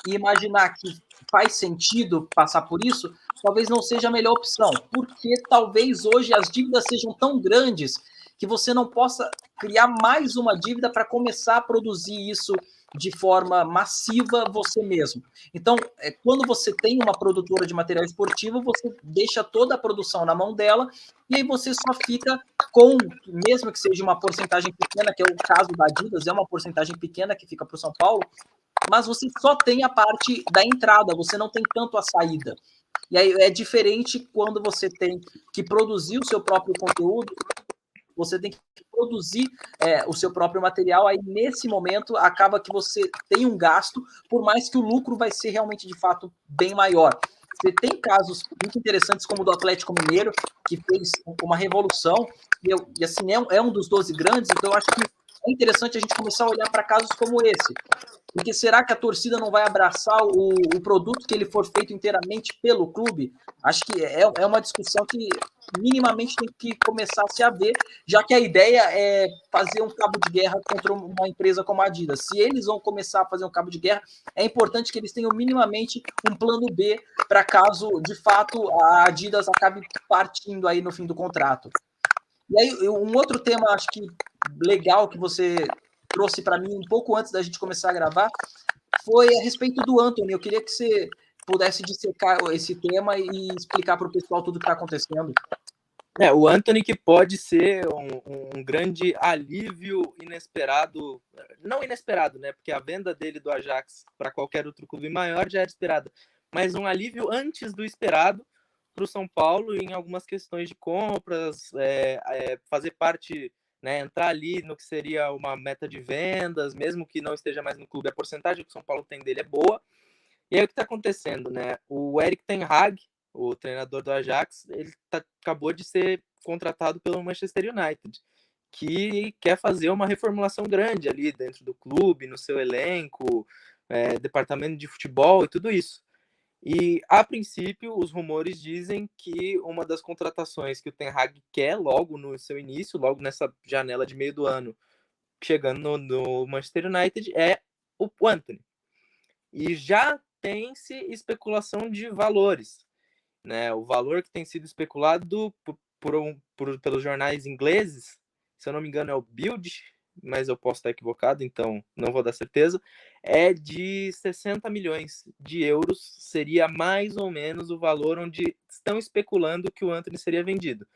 Speaker 1: e imaginar que faz sentido passar por isso, talvez não seja a melhor opção, porque talvez hoje as dívidas sejam tão grandes que você não possa criar mais uma dívida para começar a produzir isso de forma massiva você mesmo. Então, quando você tem uma produtora de material esportivo, você deixa toda a produção na mão dela e aí você só fica com, mesmo que seja uma porcentagem pequena, que é o caso da Adidas, é uma porcentagem pequena que fica para o São Paulo, mas você só tem a parte da entrada, você não tem tanto a saída. E aí é diferente quando você tem que produzir o seu próprio conteúdo, você tem que produzir o seu próprio material, aí nesse momento acaba que você tem um gasto, por mais que o lucro vai ser realmente, de fato, bem maior. Você tem casos muito interessantes como o do Atlético Mineiro, que fez uma revolução, e assim, é um dos 12 grandes, então eu acho que é interessante a gente começar a olhar para casos como esse. Porque será que a torcida não vai abraçar o produto que ele for feito inteiramente pelo clube? Acho que é uma discussão que minimamente tem que começar a se haver, já que a ideia é fazer um cabo de guerra contra uma empresa como a Adidas. Se eles vão começar a fazer um cabo de guerra, é importante que eles tenham minimamente um plano B para caso, de fato, a Adidas acabe partindo aí no fim do contrato. E aí, um outro tema, acho que legal, que você trouxe para mim um pouco antes da gente começar a gravar, foi a respeito do Antony. Eu queria que você pudesse dissecar esse tema e explicar para o pessoal tudo o que está acontecendo.
Speaker 2: O Antony, que pode ser um grande alívio inesperado, não inesperado, né? Porque a venda dele do Ajax para qualquer outro clube maior já era esperada, mas um alívio antes do esperado para o São Paulo em algumas questões de compras, fazer parte, né, entrar ali no que seria uma meta de vendas, mesmo que não esteja mais no clube, a porcentagem que o São Paulo tem dele é boa. E aí o que está acontecendo, né? O Erik ten Hag, o treinador do Ajax, ele acabou de ser contratado pelo Manchester United, que quer fazer uma reformulação grande ali dentro do clube, no seu elenco, departamento de futebol e tudo isso. E, a princípio, os rumores dizem que uma das contratações que o Ten Hag quer logo no seu início, logo nessa janela de meio do ano, chegando no Manchester United, é o Antony. E já tem-se especulação de valores, né? O valor que tem sido especulado pelos jornais ingleses, se eu não me engano é o Bild, mas eu posso estar equivocado, então não vou dar certeza, é de 60 milhões de euros, seria mais ou menos o valor onde estão especulando que o Antony seria vendido.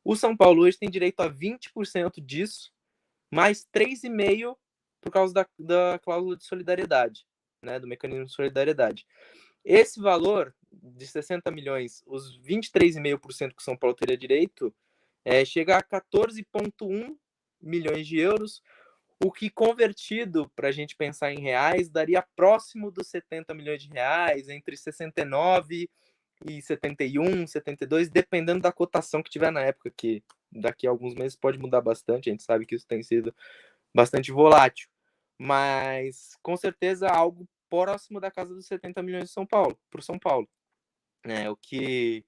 Speaker 2: O São Paulo hoje tem direito a 20% disso, mais 3,5% por causa da cláusula de solidariedade, né, do mecanismo de solidariedade. Esse valor de 60 milhões, os 23,5% que o São Paulo teria direito, chega a 14,1 milhões de euros, o que convertido para a gente pensar em reais, daria próximo dos 70 milhões de reais, entre 69 e 71, 72, dependendo da cotação que tiver na época, que daqui a alguns meses pode mudar bastante, a gente sabe que isso tem sido bastante volátil, mas com certeza algo próximo da casa dos 70 milhões de São Paulo, para o São Paulo, né? O que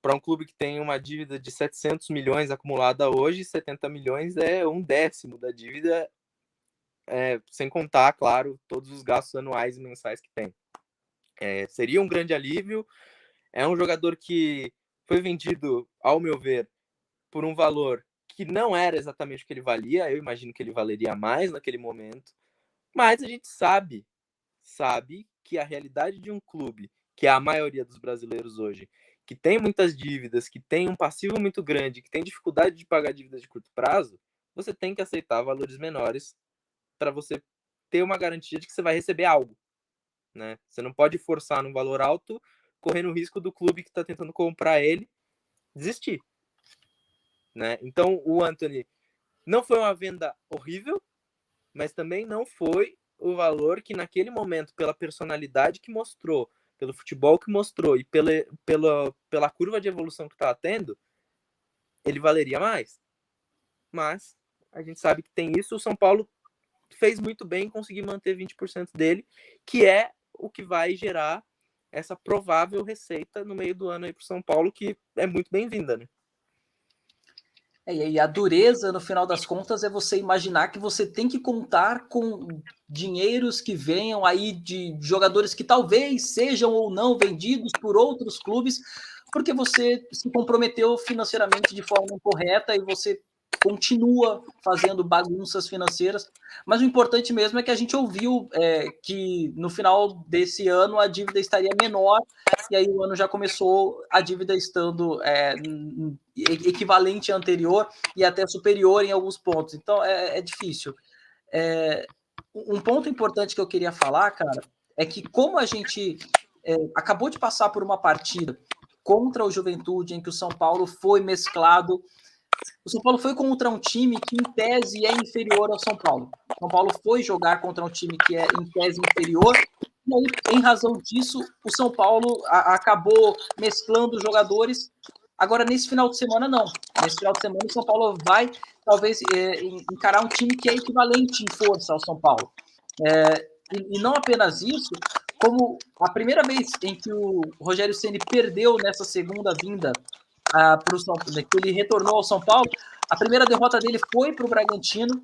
Speaker 2: para um clube que tem uma dívida de 700 milhões acumulada hoje, 70 milhões é um décimo da dívida, sem contar, claro, todos os gastos anuais e mensais que tem. Seria um grande alívio. É um jogador que foi vendido, ao meu ver, por um valor que não era exatamente o que ele valia. Eu imagino que ele valeria mais naquele momento. Mas a gente sabe que a realidade de um clube, que é a maioria dos brasileiros hoje, que tem muitas dívidas, que tem um passivo muito grande, que tem dificuldade de pagar dívidas de curto prazo, você tem que aceitar valores menores para você ter uma garantia de que você vai receber algo, né? Você não pode forçar num valor alto, correndo o risco do clube que está tentando comprar ele desistir, né? Então, o Antony não foi uma venda horrível, mas também não foi o valor que naquele momento, pela personalidade que mostrou, pelo futebol que mostrou e pela curva de evolução que estava tendo, ele valeria mais. Mas a gente sabe que tem isso. O São Paulo fez muito bem em conseguir manter 20% dele, que é o que vai gerar essa provável receita no meio do ano aí para o São Paulo, que é muito bem-vinda, né?
Speaker 1: E a dureza, no final das contas, é você imaginar que você tem que contar com dinheiros que venham aí de jogadores que talvez sejam ou não vendidos por outros clubes, porque você se comprometeu financeiramente de forma incorreta e você continua fazendo bagunças financeiras. Mas o importante mesmo é que a gente ouviu que no final desse ano a dívida estaria menor, e aí o ano já começou a dívida estando equivalente à anterior e até superior em alguns pontos. Então é difícil. Um ponto importante que eu queria falar, cara, é que como a gente acabou de passar por uma partida contra o Juventude, em que o São Paulo foi mesclado. O São Paulo foi contra um time que, em tese, é inferior ao São Paulo. O São Paulo foi jogar contra um time que é, em tese, inferior. E aí, em razão disso, o São Paulo acabou mesclando os jogadores. Agora, nesse final de semana, não. Nesse final de semana, o São Paulo vai, talvez, encarar um time que é equivalente em força ao São Paulo. E não apenas isso, como a primeira vez em que o Rogério Ceni perdeu nessa segunda vinda para o São Paulo, que ele retornou ao São Paulo, a primeira derrota dele foi para o Bragantino.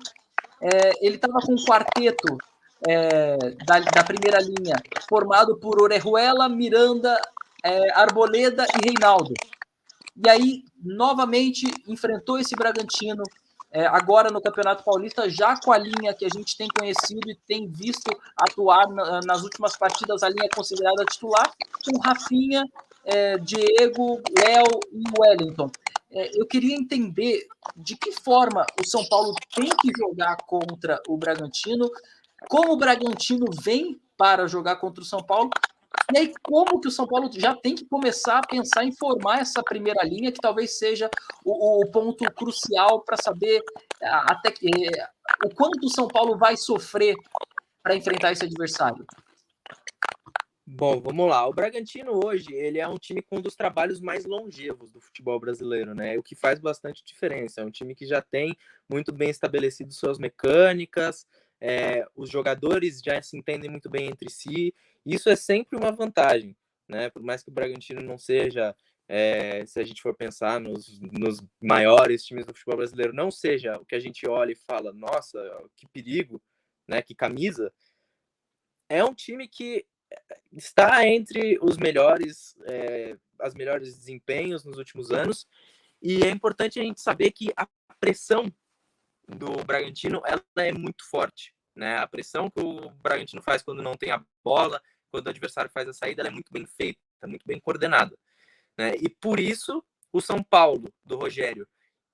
Speaker 1: Ele estava com um quarteto da primeira linha, formado por Orejuela, Miranda, Arboleda e Reinaldo. E aí, novamente, enfrentou esse Bragantino, agora no Campeonato Paulista, já com a linha que a gente tem conhecido e tem visto atuar nas últimas partidas, a linha considerada titular, com Rafinha, Diego, Léo e Wellington. Eu queria entender de que forma o São Paulo tem que jogar contra o Bragantino, como o Bragantino vem para jogar contra o São Paulo, e aí como que o São Paulo já tem que começar a pensar em formar essa primeira linha, que talvez seja o ponto crucial para saber até o quanto o São Paulo vai sofrer para enfrentar esse adversário.
Speaker 2: Bom, vamos lá. O Bragantino hoje, ele é um time com um dos trabalhos mais longevos do futebol brasileiro, né? O que faz bastante diferença. É um time que já tem muito bem estabelecido suas mecânicas, os jogadores já se entendem muito bem entre si. Isso é sempre uma vantagem, né? Por mais que o Bragantino não seja, se a gente for pensar nos maiores times do futebol brasileiro, não seja o que a gente olha e fala, nossa, que perigo, né? Que camisa. É um time que está entre os melhores, as melhores desempenhos nos últimos anos, e é importante a gente saber que a pressão do Bragantino ela é muito forte, né? A pressão que o Bragantino faz quando não tem a bola, quando o adversário faz a saída, ela é muito bem feita, muito bem coordenada, né? E por isso o São Paulo do Rogério,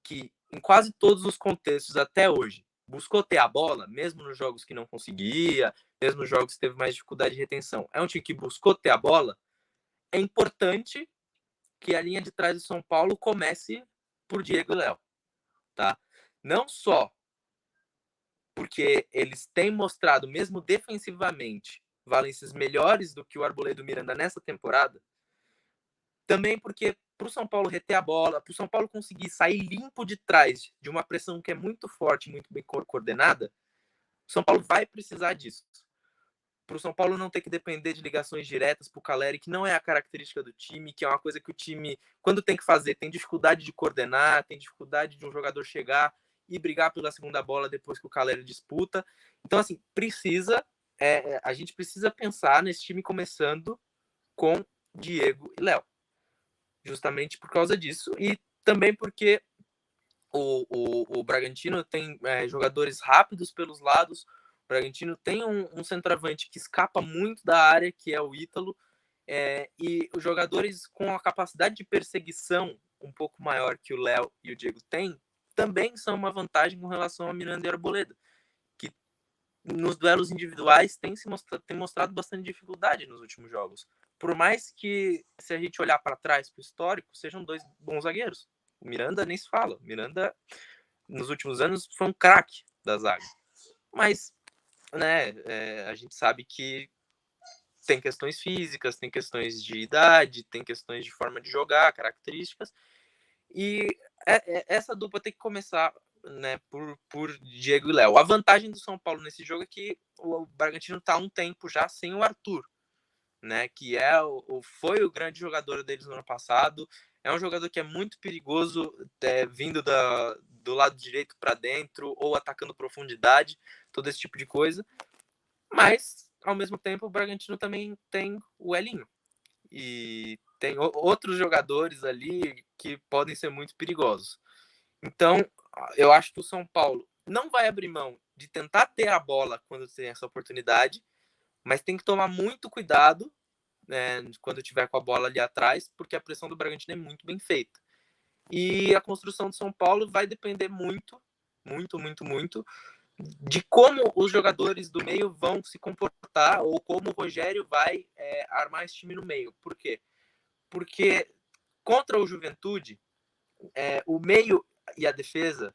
Speaker 2: que em quase todos os contextos até hoje buscou ter a bola, mesmo nos jogos que não conseguia, mesmo nos jogos que teve mais dificuldade de retenção, é um time que buscou ter a bola, é importante que a linha de trás do São Paulo comece por Diego e Léo, tá? Não só porque eles têm mostrado, mesmo defensivamente, valências melhores do que o Arboleda e o Miranda nessa temporada, também porque para o São Paulo reter a bola, para o São Paulo conseguir sair limpo de trás de uma pressão que é muito forte, muito bem coordenada, o São Paulo vai precisar disso. Para o São Paulo não ter que depender de ligações diretas para o Caleri, que não é a característica do time, que é uma coisa que o time, quando tem que fazer, tem dificuldade de coordenar, tem dificuldade de um jogador chegar e brigar pela segunda bola depois que o Caleri disputa. Então, assim, a gente precisa pensar nesse time começando com Diego e Léo. Justamente por causa disso, e também porque o Bragantino tem jogadores rápidos pelos lados. O Bragantino tem um centroavante que escapa muito da área, que é o Ítalo, e os jogadores com a capacidade de perseguição um pouco maior que o Léo e o Diego têm, também são uma vantagem com relação a Miranda e Arboleda, que nos duelos individuais tem mostrado bastante dificuldade nos últimos jogos. Por mais que, se a gente olhar para trás, para o histórico, sejam dois bons zagueiros. O Miranda nem se fala. O Miranda, nos últimos anos, foi um craque da zaga. Mas, né, a gente sabe que tem questões físicas, tem questões de idade, tem questões de forma de jogar, características. E essa dupla tem que começar, né, por Diego e Léo. A vantagem do São Paulo nesse jogo é que o Bragantino está há um tempo já sem o Arthur, né, que foi o grande jogador deles no ano passado, É um jogador que é muito perigoso, vindo do lado direito para dentro ou atacando profundidade, todo esse tipo de coisa. Mas, ao mesmo tempo, o Bragantino também tem o Elinho. E tem outros jogadores ali que podem ser muito perigosos. Então, eu acho que o São Paulo não vai abrir mão de tentar ter a bola quando tem essa oportunidade, mas tem que tomar muito cuidado, né, quando tiver com a bola ali atrás, porque a pressão do Bragantino é muito bem feita. E a construção do São Paulo vai depender muito, muito, muito, muito de como os jogadores do meio vão se comportar ou como o Rogério vai armar esse time no meio. Por quê? Porque contra o Juventude, o meio e a defesa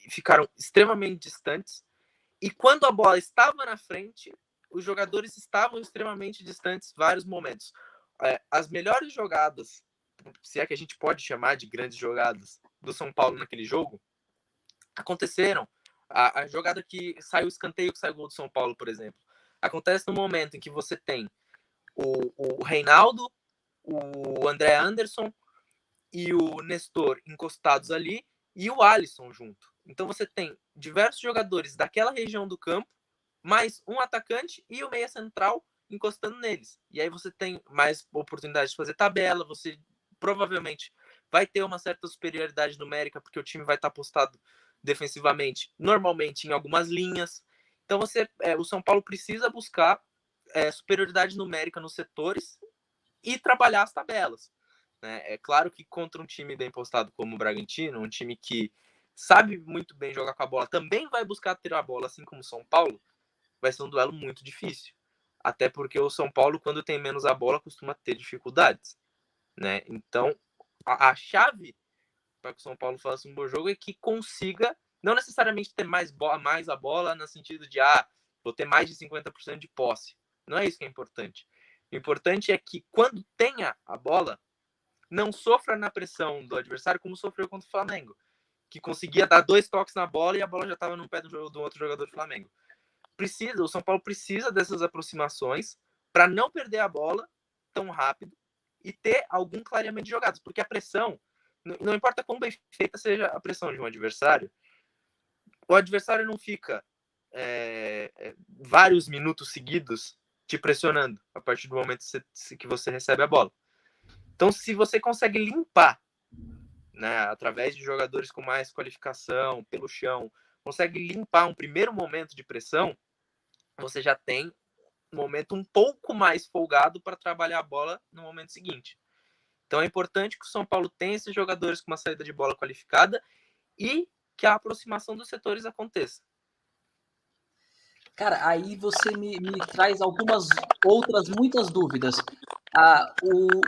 Speaker 2: ficaram extremamente distantes, e quando a bola estava na frente, os jogadores estavam extremamente distantes em vários momentos. As melhores jogadas, se é que a gente pode chamar de grandes jogadas, do São Paulo naquele jogo, aconteceram. A jogada que saiu o escanteio, que saiu o gol do São Paulo, por exemplo, acontece no momento em que você tem o Reinaldo, o André Anderson e o Nestor encostados ali e o Alisson junto. Então você tem diversos jogadores daquela região do campo, mais um atacante e o meia central encostando neles. E aí você tem mais oportunidade de fazer tabela, você provavelmente vai ter uma certa superioridade numérica, porque o time vai estar postado defensivamente, normalmente em algumas linhas. Então o São Paulo precisa buscar superioridade numérica nos setores e trabalhar as tabelas. Né? É claro que contra um time bem postado como o Bragantino, um time que sabe muito bem jogar com a bola, também vai buscar ter a bola, assim como o São Paulo, vai ser um duelo muito difícil. Até porque o São Paulo, quando tem menos a bola, costuma ter dificuldades. Né? Então, a chave para que o São Paulo faça um bom jogo é que consiga, não necessariamente ter mais a bola, no sentido de, vou ter mais de 50% de posse. Não é isso que é importante. O importante é que, quando tenha a bola, não sofra na pressão do adversário como sofreu contra o Flamengo, que conseguia dar 2 toques na bola e a bola já estava no pé do outro jogador do Flamengo. O São Paulo precisa dessas aproximações para não perder a bola tão rápido e ter algum clareamento de jogadas, porque a pressão, não importa quão bem feita seja a pressão de um adversário, o adversário não fica vários minutos seguidos te pressionando a partir do momento que você recebe a bola. Então, se você consegue limpar, né, através de jogadores com mais qualificação, pelo chão, consegue limpar um primeiro momento de pressão, você já tem um momento um pouco mais folgado para trabalhar a bola no momento seguinte. Então é importante que o São Paulo tenha esses jogadores com uma saída de bola qualificada e que a aproximação dos setores aconteça.
Speaker 1: Cara, aí você me traz algumas outras, muitas dúvidas.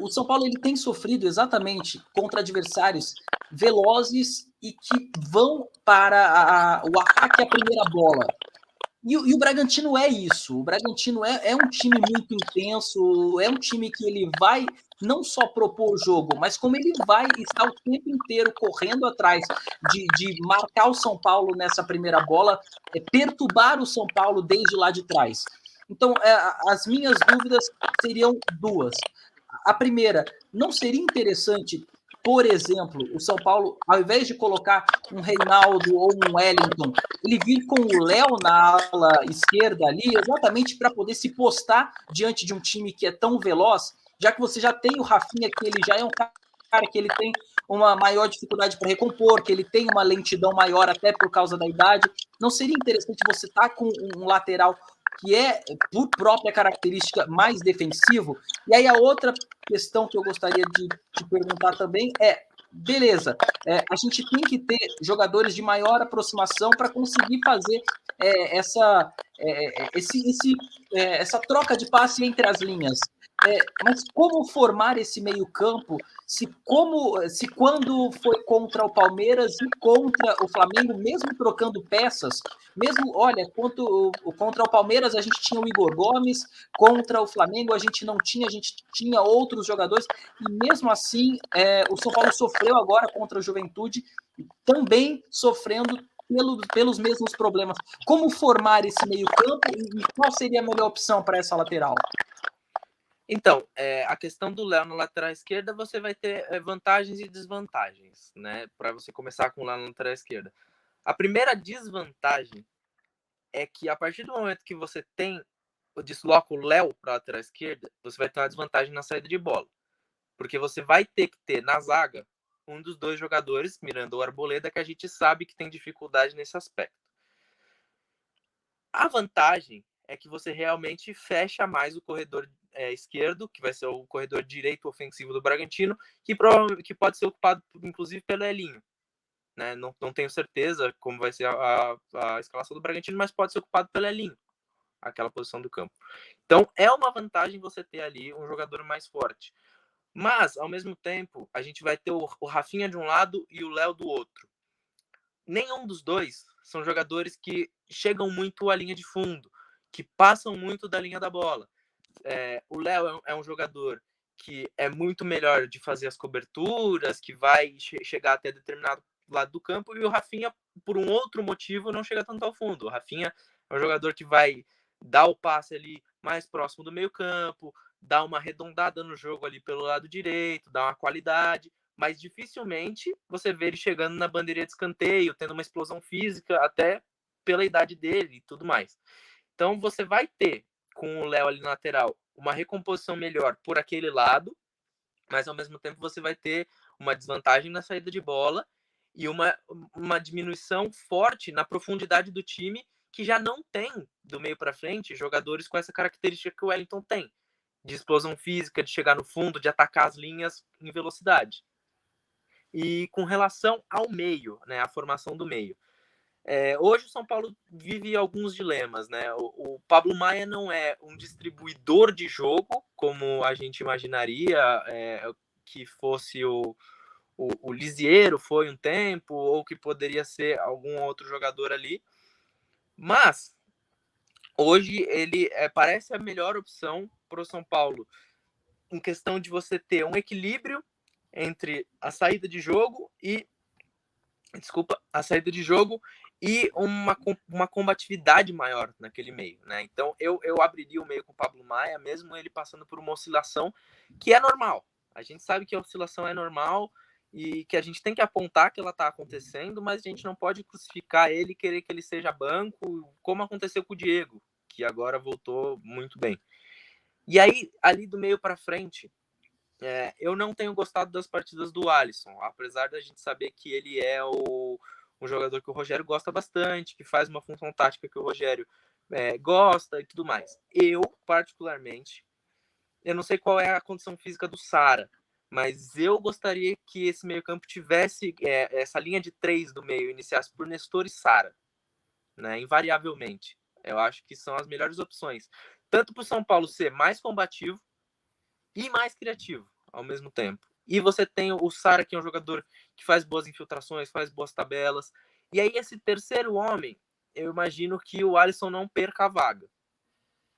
Speaker 1: O São Paulo ele tem sofrido exatamente contra adversários velozes e que vão para o ataque à primeira bola. E o Bragantino é isso. O Bragantino é um time muito intenso, é um time que ele vai não só propor o jogo, mas como ele vai estar o tempo inteiro correndo atrás de marcar o São Paulo nessa primeira bola, perturbar o São Paulo desde lá de trás. Então, as minhas dúvidas seriam duas. A primeira, não seria interessante, por exemplo, o São Paulo, ao invés de colocar um Reinaldo ou um Wellington, ele vir com o Léo na ala esquerda ali, exatamente para poder se postar diante de um time que é tão veloz, já que você já tem o Rafinha, que ele já é um cara que ele tem uma maior dificuldade para recompor, que ele tem uma lentidão maior até por causa da idade. Não seria interessante você estar com um lateral que é, por própria característica, mais defensivo? E aí a outra questão que eu gostaria de te perguntar também é, beleza, a gente tem que ter jogadores de maior aproximação para conseguir fazer essa troca de passe entre as linhas. Mas como formar esse meio-campo se quando foi contra o Palmeiras e contra o Flamengo, mesmo trocando peças, mesmo, olha, contra o Palmeiras a gente tinha o Igor Gomes, contra o Flamengo a gente não tinha, a gente tinha outros jogadores, e mesmo assim o São Paulo sofreu agora contra a Juventude, também sofrendo pelos mesmos problemas. Como formar esse meio-campo e qual seria a melhor opção para essa lateral?
Speaker 2: Então, a questão do Léo na lateral esquerda, você vai ter vantagens e desvantagens, né? Para você começar com o Léo na lateral esquerda. A primeira desvantagem é que a partir do momento que você desloca o Léo para a lateral esquerda, você vai ter uma desvantagem na saída de bola. Porque você vai ter que ter na zaga um dos dois jogadores, Miranda ou Arboleda, que a gente sabe que tem dificuldade nesse aspecto. A vantagem é que você realmente fecha mais o corredor esquerdo, que vai ser o corredor direito ofensivo do Bragantino, que pode ser ocupado, inclusive, pelo Elinho. Né? Não tenho certeza como vai ser a escalação do Bragantino, mas pode ser ocupado pelo Elinho, aquela posição do campo. Então, é uma vantagem você ter ali um jogador mais forte. Mas, ao mesmo tempo, a gente vai ter o Rafinha de um lado e o Léo do outro. Nenhum dos dois são jogadores que chegam muito à linha de fundo, que passam muito da linha da bola. O Léo é um jogador que é muito melhor de fazer as coberturas, que vai chegar até determinado lado do campo, e o Rafinha, por um outro motivo, não chega tanto ao fundo. O Rafinha é um jogador que vai dar o passe ali mais próximo do meio campo, dar uma arredondada no jogo ali pelo lado direito, dar uma qualidade, mas dificilmente você vê ele chegando na bandeirinha de escanteio, tendo uma explosão física, até pela idade dele e tudo mais. Então você vai ter, com o Léo ali na lateral, uma recomposição melhor por aquele lado, mas ao mesmo tempo você vai ter uma desvantagem na saída de bola e uma diminuição forte na profundidade do time, que já não tem, do meio para frente, jogadores com essa característica que o Wellington tem, de explosão física, de chegar no fundo, de atacar as linhas em velocidade. E com relação ao meio, né, a formação do meio. Hoje o São Paulo vive alguns dilemas, né? O Pablo Maia não é um distribuidor de jogo, como a gente imaginaria que fosse o Lisieiro foi um tempo, ou que poderia ser algum outro jogador ali. Mas hoje ele parece a melhor opção para o São Paulo, em questão de você ter um equilíbrio entre a saída de jogo e uma combatividade maior naquele meio, né? Então eu abriria o meio com o Pablo Maia, mesmo ele passando por uma oscilação que é normal. A gente sabe que a oscilação é normal e que a gente tem que apontar que ela está acontecendo, mas a gente não pode crucificar ele e querer que ele seja banco, como aconteceu com o Diego, que agora voltou muito bem. E aí, ali do meio para frente, eu não tenho gostado das partidas do Alisson, apesar da gente saber que ele é um jogador que o Rogério gosta bastante, que faz uma função tática que o Rogério gosta e tudo mais. Eu, particularmente, eu não sei qual é a condição física do Sara, mas eu gostaria que esse meio-campo tivesse essa linha de 3 do meio, iniciasse por Nestor e Sara, né, invariavelmente. Eu acho que são as melhores opções, tanto para o São Paulo ser mais combativo e mais criativo ao mesmo tempo. E você tem o Sara, que é um jogador que faz boas infiltrações, faz boas tabelas. E aí esse terceiro homem, eu imagino que o Alisson não perca a vaga.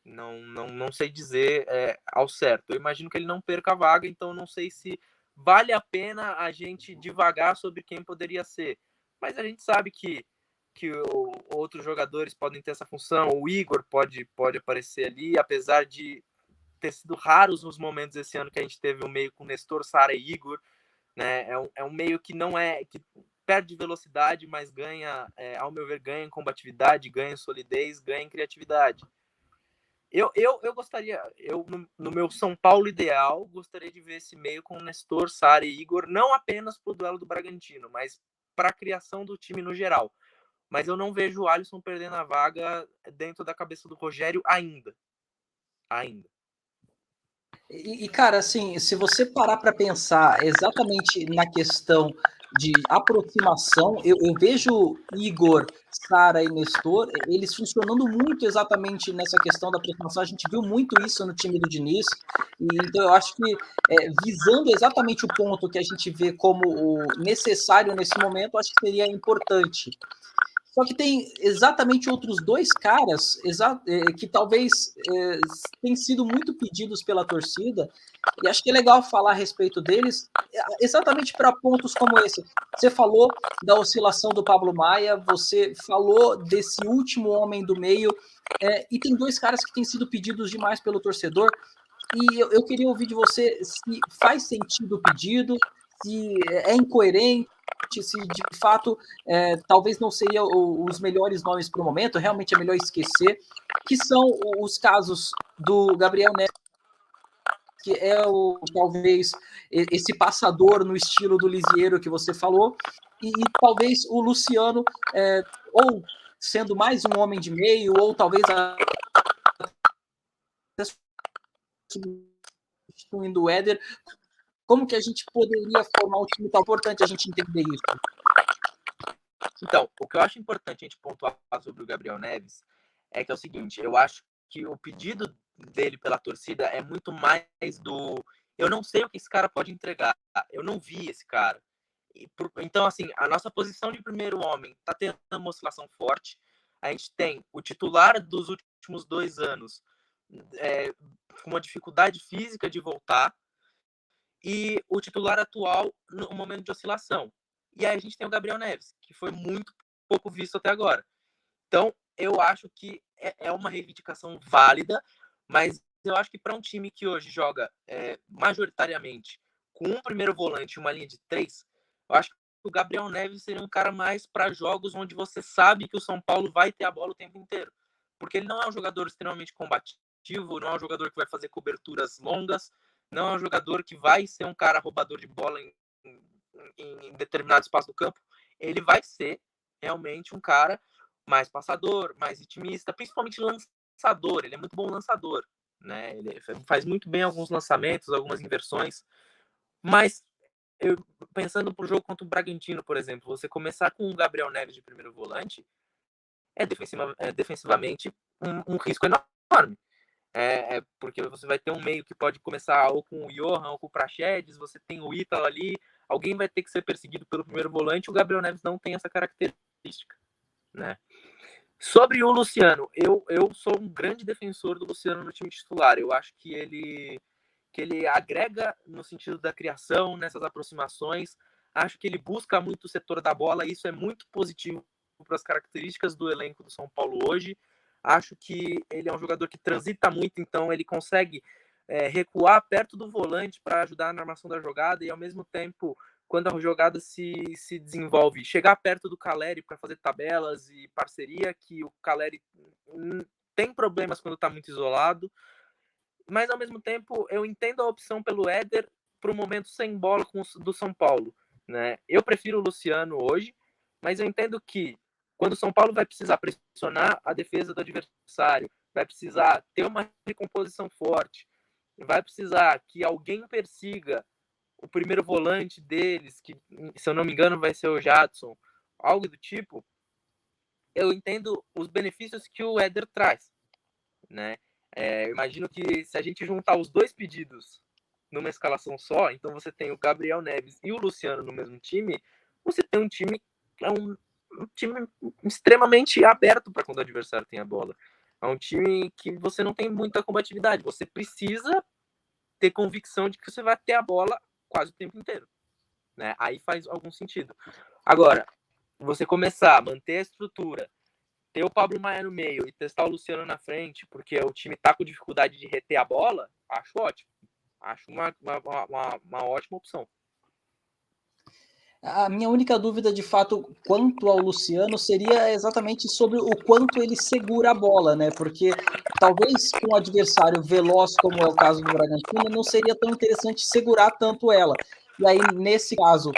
Speaker 2: Não sei dizer ao certo. Eu imagino que ele não perca a vaga, então não sei se vale a pena a gente divagar sobre quem poderia ser. Mas a gente sabe que outros jogadores podem ter essa função. O Igor pode aparecer ali, apesar de ter sido raros os momentos esse ano que a gente teve um meio com Nestor, Sara e Igor, né? É um meio que não que perde velocidade, mas ganha, ao meu ver, ganha em combatividade, ganha em solidez, ganha em criatividade. Eu gostaria, no meu São Paulo ideal, gostaria de ver esse meio com Nestor, Sara e Igor, não apenas para o duelo do Bragantino, mas para a criação do time no geral. Mas eu não vejo o Alisson perdendo a vaga dentro da cabeça do Rogério ainda.
Speaker 1: E, cara, assim, se você parar para pensar exatamente na questão de aproximação, eu vejo Igor, Sara e Nestor, eles funcionando muito exatamente nessa questão da aproximação. A gente viu muito isso no time do Diniz, e então eu acho que visando exatamente o ponto que a gente vê como o necessário nesse momento, acho que seria importante. Só que tem exatamente outros dois caras que talvez tenham sido muito pedidos pela torcida, e acho que é legal falar a respeito deles, exatamente para pontos como esse. Você falou da oscilação do Pablo Maia, você falou desse último homem do meio, e tem dois caras que têm sido pedidos demais pelo torcedor. E eu queria ouvir de você se faz sentido o pedido, se é incoerente, se de fato talvez não seria os melhores nomes para o momento, realmente é melhor esquecer, que são os casos do Gabriel Neves, que é talvez esse passador no estilo do Lisieiro que você falou, e talvez o Luciano, ou sendo mais um homem de meio, ou talvez substituindo o Éder. Como que a gente poderia formar um time tão importante a gente entender isso?
Speaker 2: Então, o que eu acho importante a gente pontuar sobre o Gabriel Neves é que é o seguinte, eu acho que o pedido dele pela torcida é muito mais do eu não sei o que esse cara pode entregar, eu não vi esse cara. Então, assim, a nossa posição de primeiro homem está tendo uma oscilação forte. A gente tem o titular dos últimos 2 anos com uma dificuldade física de voltar e o titular atual no momento de oscilação. E aí a gente tem o Gabriel Neves, que foi muito pouco visto até agora. Então, eu acho que é uma reivindicação válida, mas eu acho que para um time que hoje joga majoritariamente com um primeiro volante e uma linha de 3, eu acho que o Gabriel Neves seria um cara mais para jogos onde você sabe que o São Paulo vai ter a bola o tempo inteiro. Porque ele não é um jogador extremamente combativo, não é um jogador que vai fazer coberturas longas, não é um jogador que vai ser um cara roubador de bola em determinado espaço do campo. Ele vai ser realmente um cara mais passador, mais vitimista, principalmente lançador. Ele é muito bom lançador, né? Ele faz muito bem alguns lançamentos, algumas inversões. Mas pensando pro jogo contra o Bragantino, por exemplo, você começar com o Gabriel Neves de primeiro volante é defensivamente um risco enorme. Porque você vai ter um meio que pode começar ou com o Johan ou com o Praxedes, você tem o Ítalo ali, alguém vai ter que ser perseguido pelo primeiro volante, o Gabriel Neves não tem essa característica, né? Sobre o Luciano, eu sou um grande defensor do Luciano no time titular. Eu acho que ele agrega no sentido da criação, nessas aproximações. Acho que ele busca muito o setor da bola, e isso é muito positivo para as características do elenco do São Paulo hoje. Acho que ele é um jogador que transita muito, então ele consegue recuar perto do volante para ajudar na armação da jogada e, ao mesmo tempo, quando a jogada se desenvolve, chegar perto do Caleri para fazer tabelas e parceria, que o Caleri tem problemas quando está muito isolado, mas ao mesmo tempo eu entendo a opção pelo Éder para o momento sem bola do São Paulo, né? Eu prefiro o Luciano hoje, mas eu entendo que quando o São Paulo vai precisar pressionar a defesa do adversário, vai precisar ter uma recomposição forte, vai precisar que alguém persiga o primeiro volante deles, que, se eu não me engano, vai ser o Jadson, algo do tipo, eu entendo os benefícios que o Éder traz, né? Eu imagino que se a gente juntar os dois pedidos numa escalação só, então você tem o Gabriel Neves e o Luciano no mesmo time, você tem um time que é um time extremamente aberto para quando o adversário tem a bola. É um time que você não tem muita combatividade, você precisa ter convicção de que você vai ter a bola quase o tempo inteiro, né? Aí faz algum sentido. Agora, você começar a manter a estrutura, ter o Pablo Maia no meio e testar o Luciano na frente, porque o time tá com dificuldade de reter a bola, acho ótimo. Acho uma ótima opção.
Speaker 1: A minha única dúvida, de fato, quanto ao Luciano, seria exatamente sobre o quanto ele segura a bola, né? Porque talvez com um adversário veloz, como é o caso do Bragantino, não seria tão interessante segurar tanto ela. E aí, nesse caso,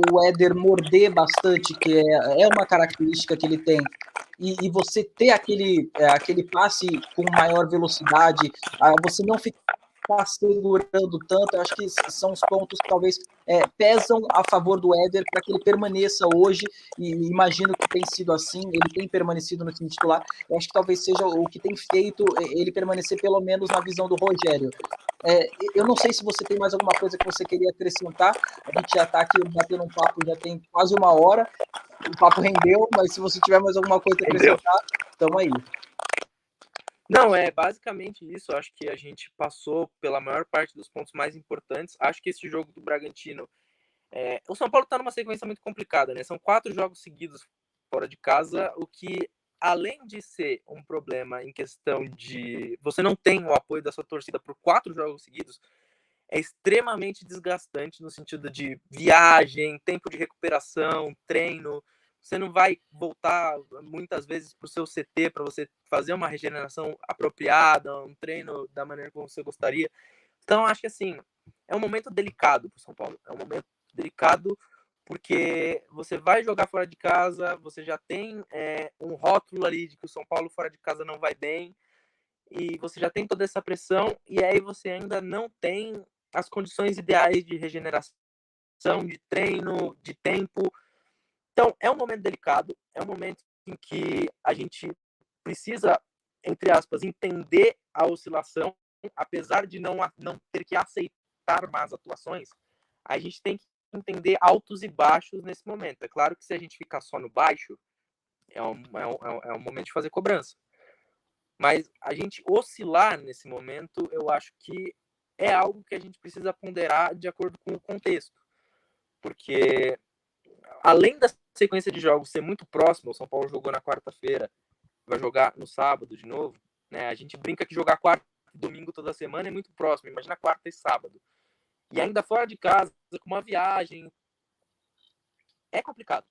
Speaker 1: o Éder morder bastante, que é uma característica que ele tem, e você ter aquele passe com maior velocidade, você não ficar segurando tanto, eu acho que são os pontos que talvez pesam a favor do Éder para que ele permaneça hoje, e imagino que tem sido assim, ele tem permanecido no time titular, eu acho que talvez seja o que tem feito ele permanecer pelo menos na visão do Rogério. Eu não sei se você tem mais alguma coisa que você queria acrescentar, a gente já está aqui batendo um papo, já tem quase 1 hora, o papo rendeu, mas se você tiver mais alguma coisa a acrescentar, estamos aí.
Speaker 2: Não, é basicamente isso. Acho que a gente passou pela maior parte dos pontos mais importantes. Acho que esse jogo do Bragantino... o São Paulo está numa sequência muito complicada, né? São 4 jogos seguidos fora de casa, o que além de ser um problema em questão de você não tem o apoio da sua torcida por 4 jogos seguidos, é extremamente desgastante no sentido de viagem, tempo de recuperação, treino. Você não vai voltar muitas vezes para o seu CT para você fazer uma regeneração apropriada, um treino da maneira como você gostaria. Então, acho que assim, é um momento delicado para o São Paulo. É um momento delicado porque você vai jogar fora de casa, você já tem um rótulo ali de que o São Paulo fora de casa não vai bem, e você já tem toda essa pressão, e aí você ainda não tem as condições ideais de regeneração, de treino, de tempo. Então, é um momento delicado, é um momento em que a gente precisa, entre aspas, entender a oscilação, apesar de não ter que aceitar más atuações, a gente tem que entender altos e baixos nesse momento. É claro que se a gente ficar só no baixo, é um momento de fazer cobrança. Mas a gente oscilar nesse momento, eu acho que é algo que a gente precisa ponderar de acordo com o contexto. Porque, além da sequência de jogos ser muito próxima, o São Paulo jogou na quarta-feira, vai jogar no sábado de novo, né? A gente brinca que jogar quarta e domingo toda semana é muito próximo, imagina quarta e sábado. E ainda fora de casa, com uma viagem, é complicado.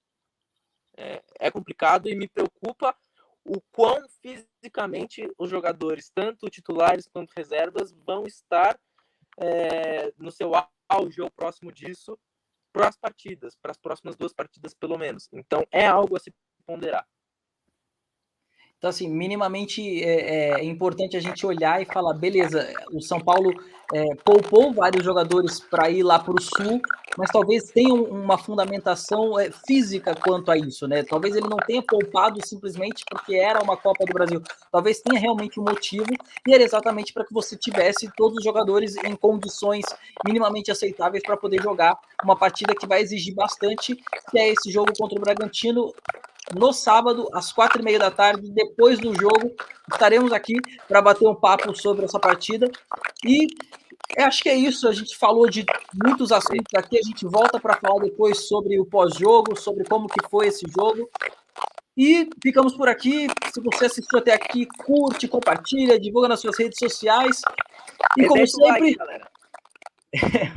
Speaker 2: É complicado e me preocupa o quão fisicamente os jogadores, tanto titulares quanto reservas, vão estar no seu auge ou próximo disso para as partidas, para as próximas 2 partidas pelo menos. Então é algo a se ponderar.
Speaker 1: Então, assim, minimamente é importante a gente olhar e falar, beleza, o São Paulo poupou vários jogadores para ir lá para o Sul, mas talvez tenha uma fundamentação física quanto a isso, né? Talvez ele não tenha poupado simplesmente porque era uma Copa do Brasil. Talvez tenha realmente um motivo, e era exatamente para que você tivesse todos os jogadores em condições minimamente aceitáveis para poder jogar uma partida que vai exigir bastante, que é esse jogo contra o Bragantino, no sábado, às 4h30 da tarde, depois do jogo, estaremos aqui para bater um papo sobre essa partida. E acho que é isso, a gente falou de muitos assuntos aqui, a gente volta para falar depois sobre o pós-jogo, sobre como que foi esse jogo. E ficamos por aqui. Se você assistiu até aqui, curte, compartilha, divulga nas suas redes sociais. E como sempre,
Speaker 2: galera.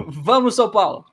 Speaker 1: Vamos, São Paulo!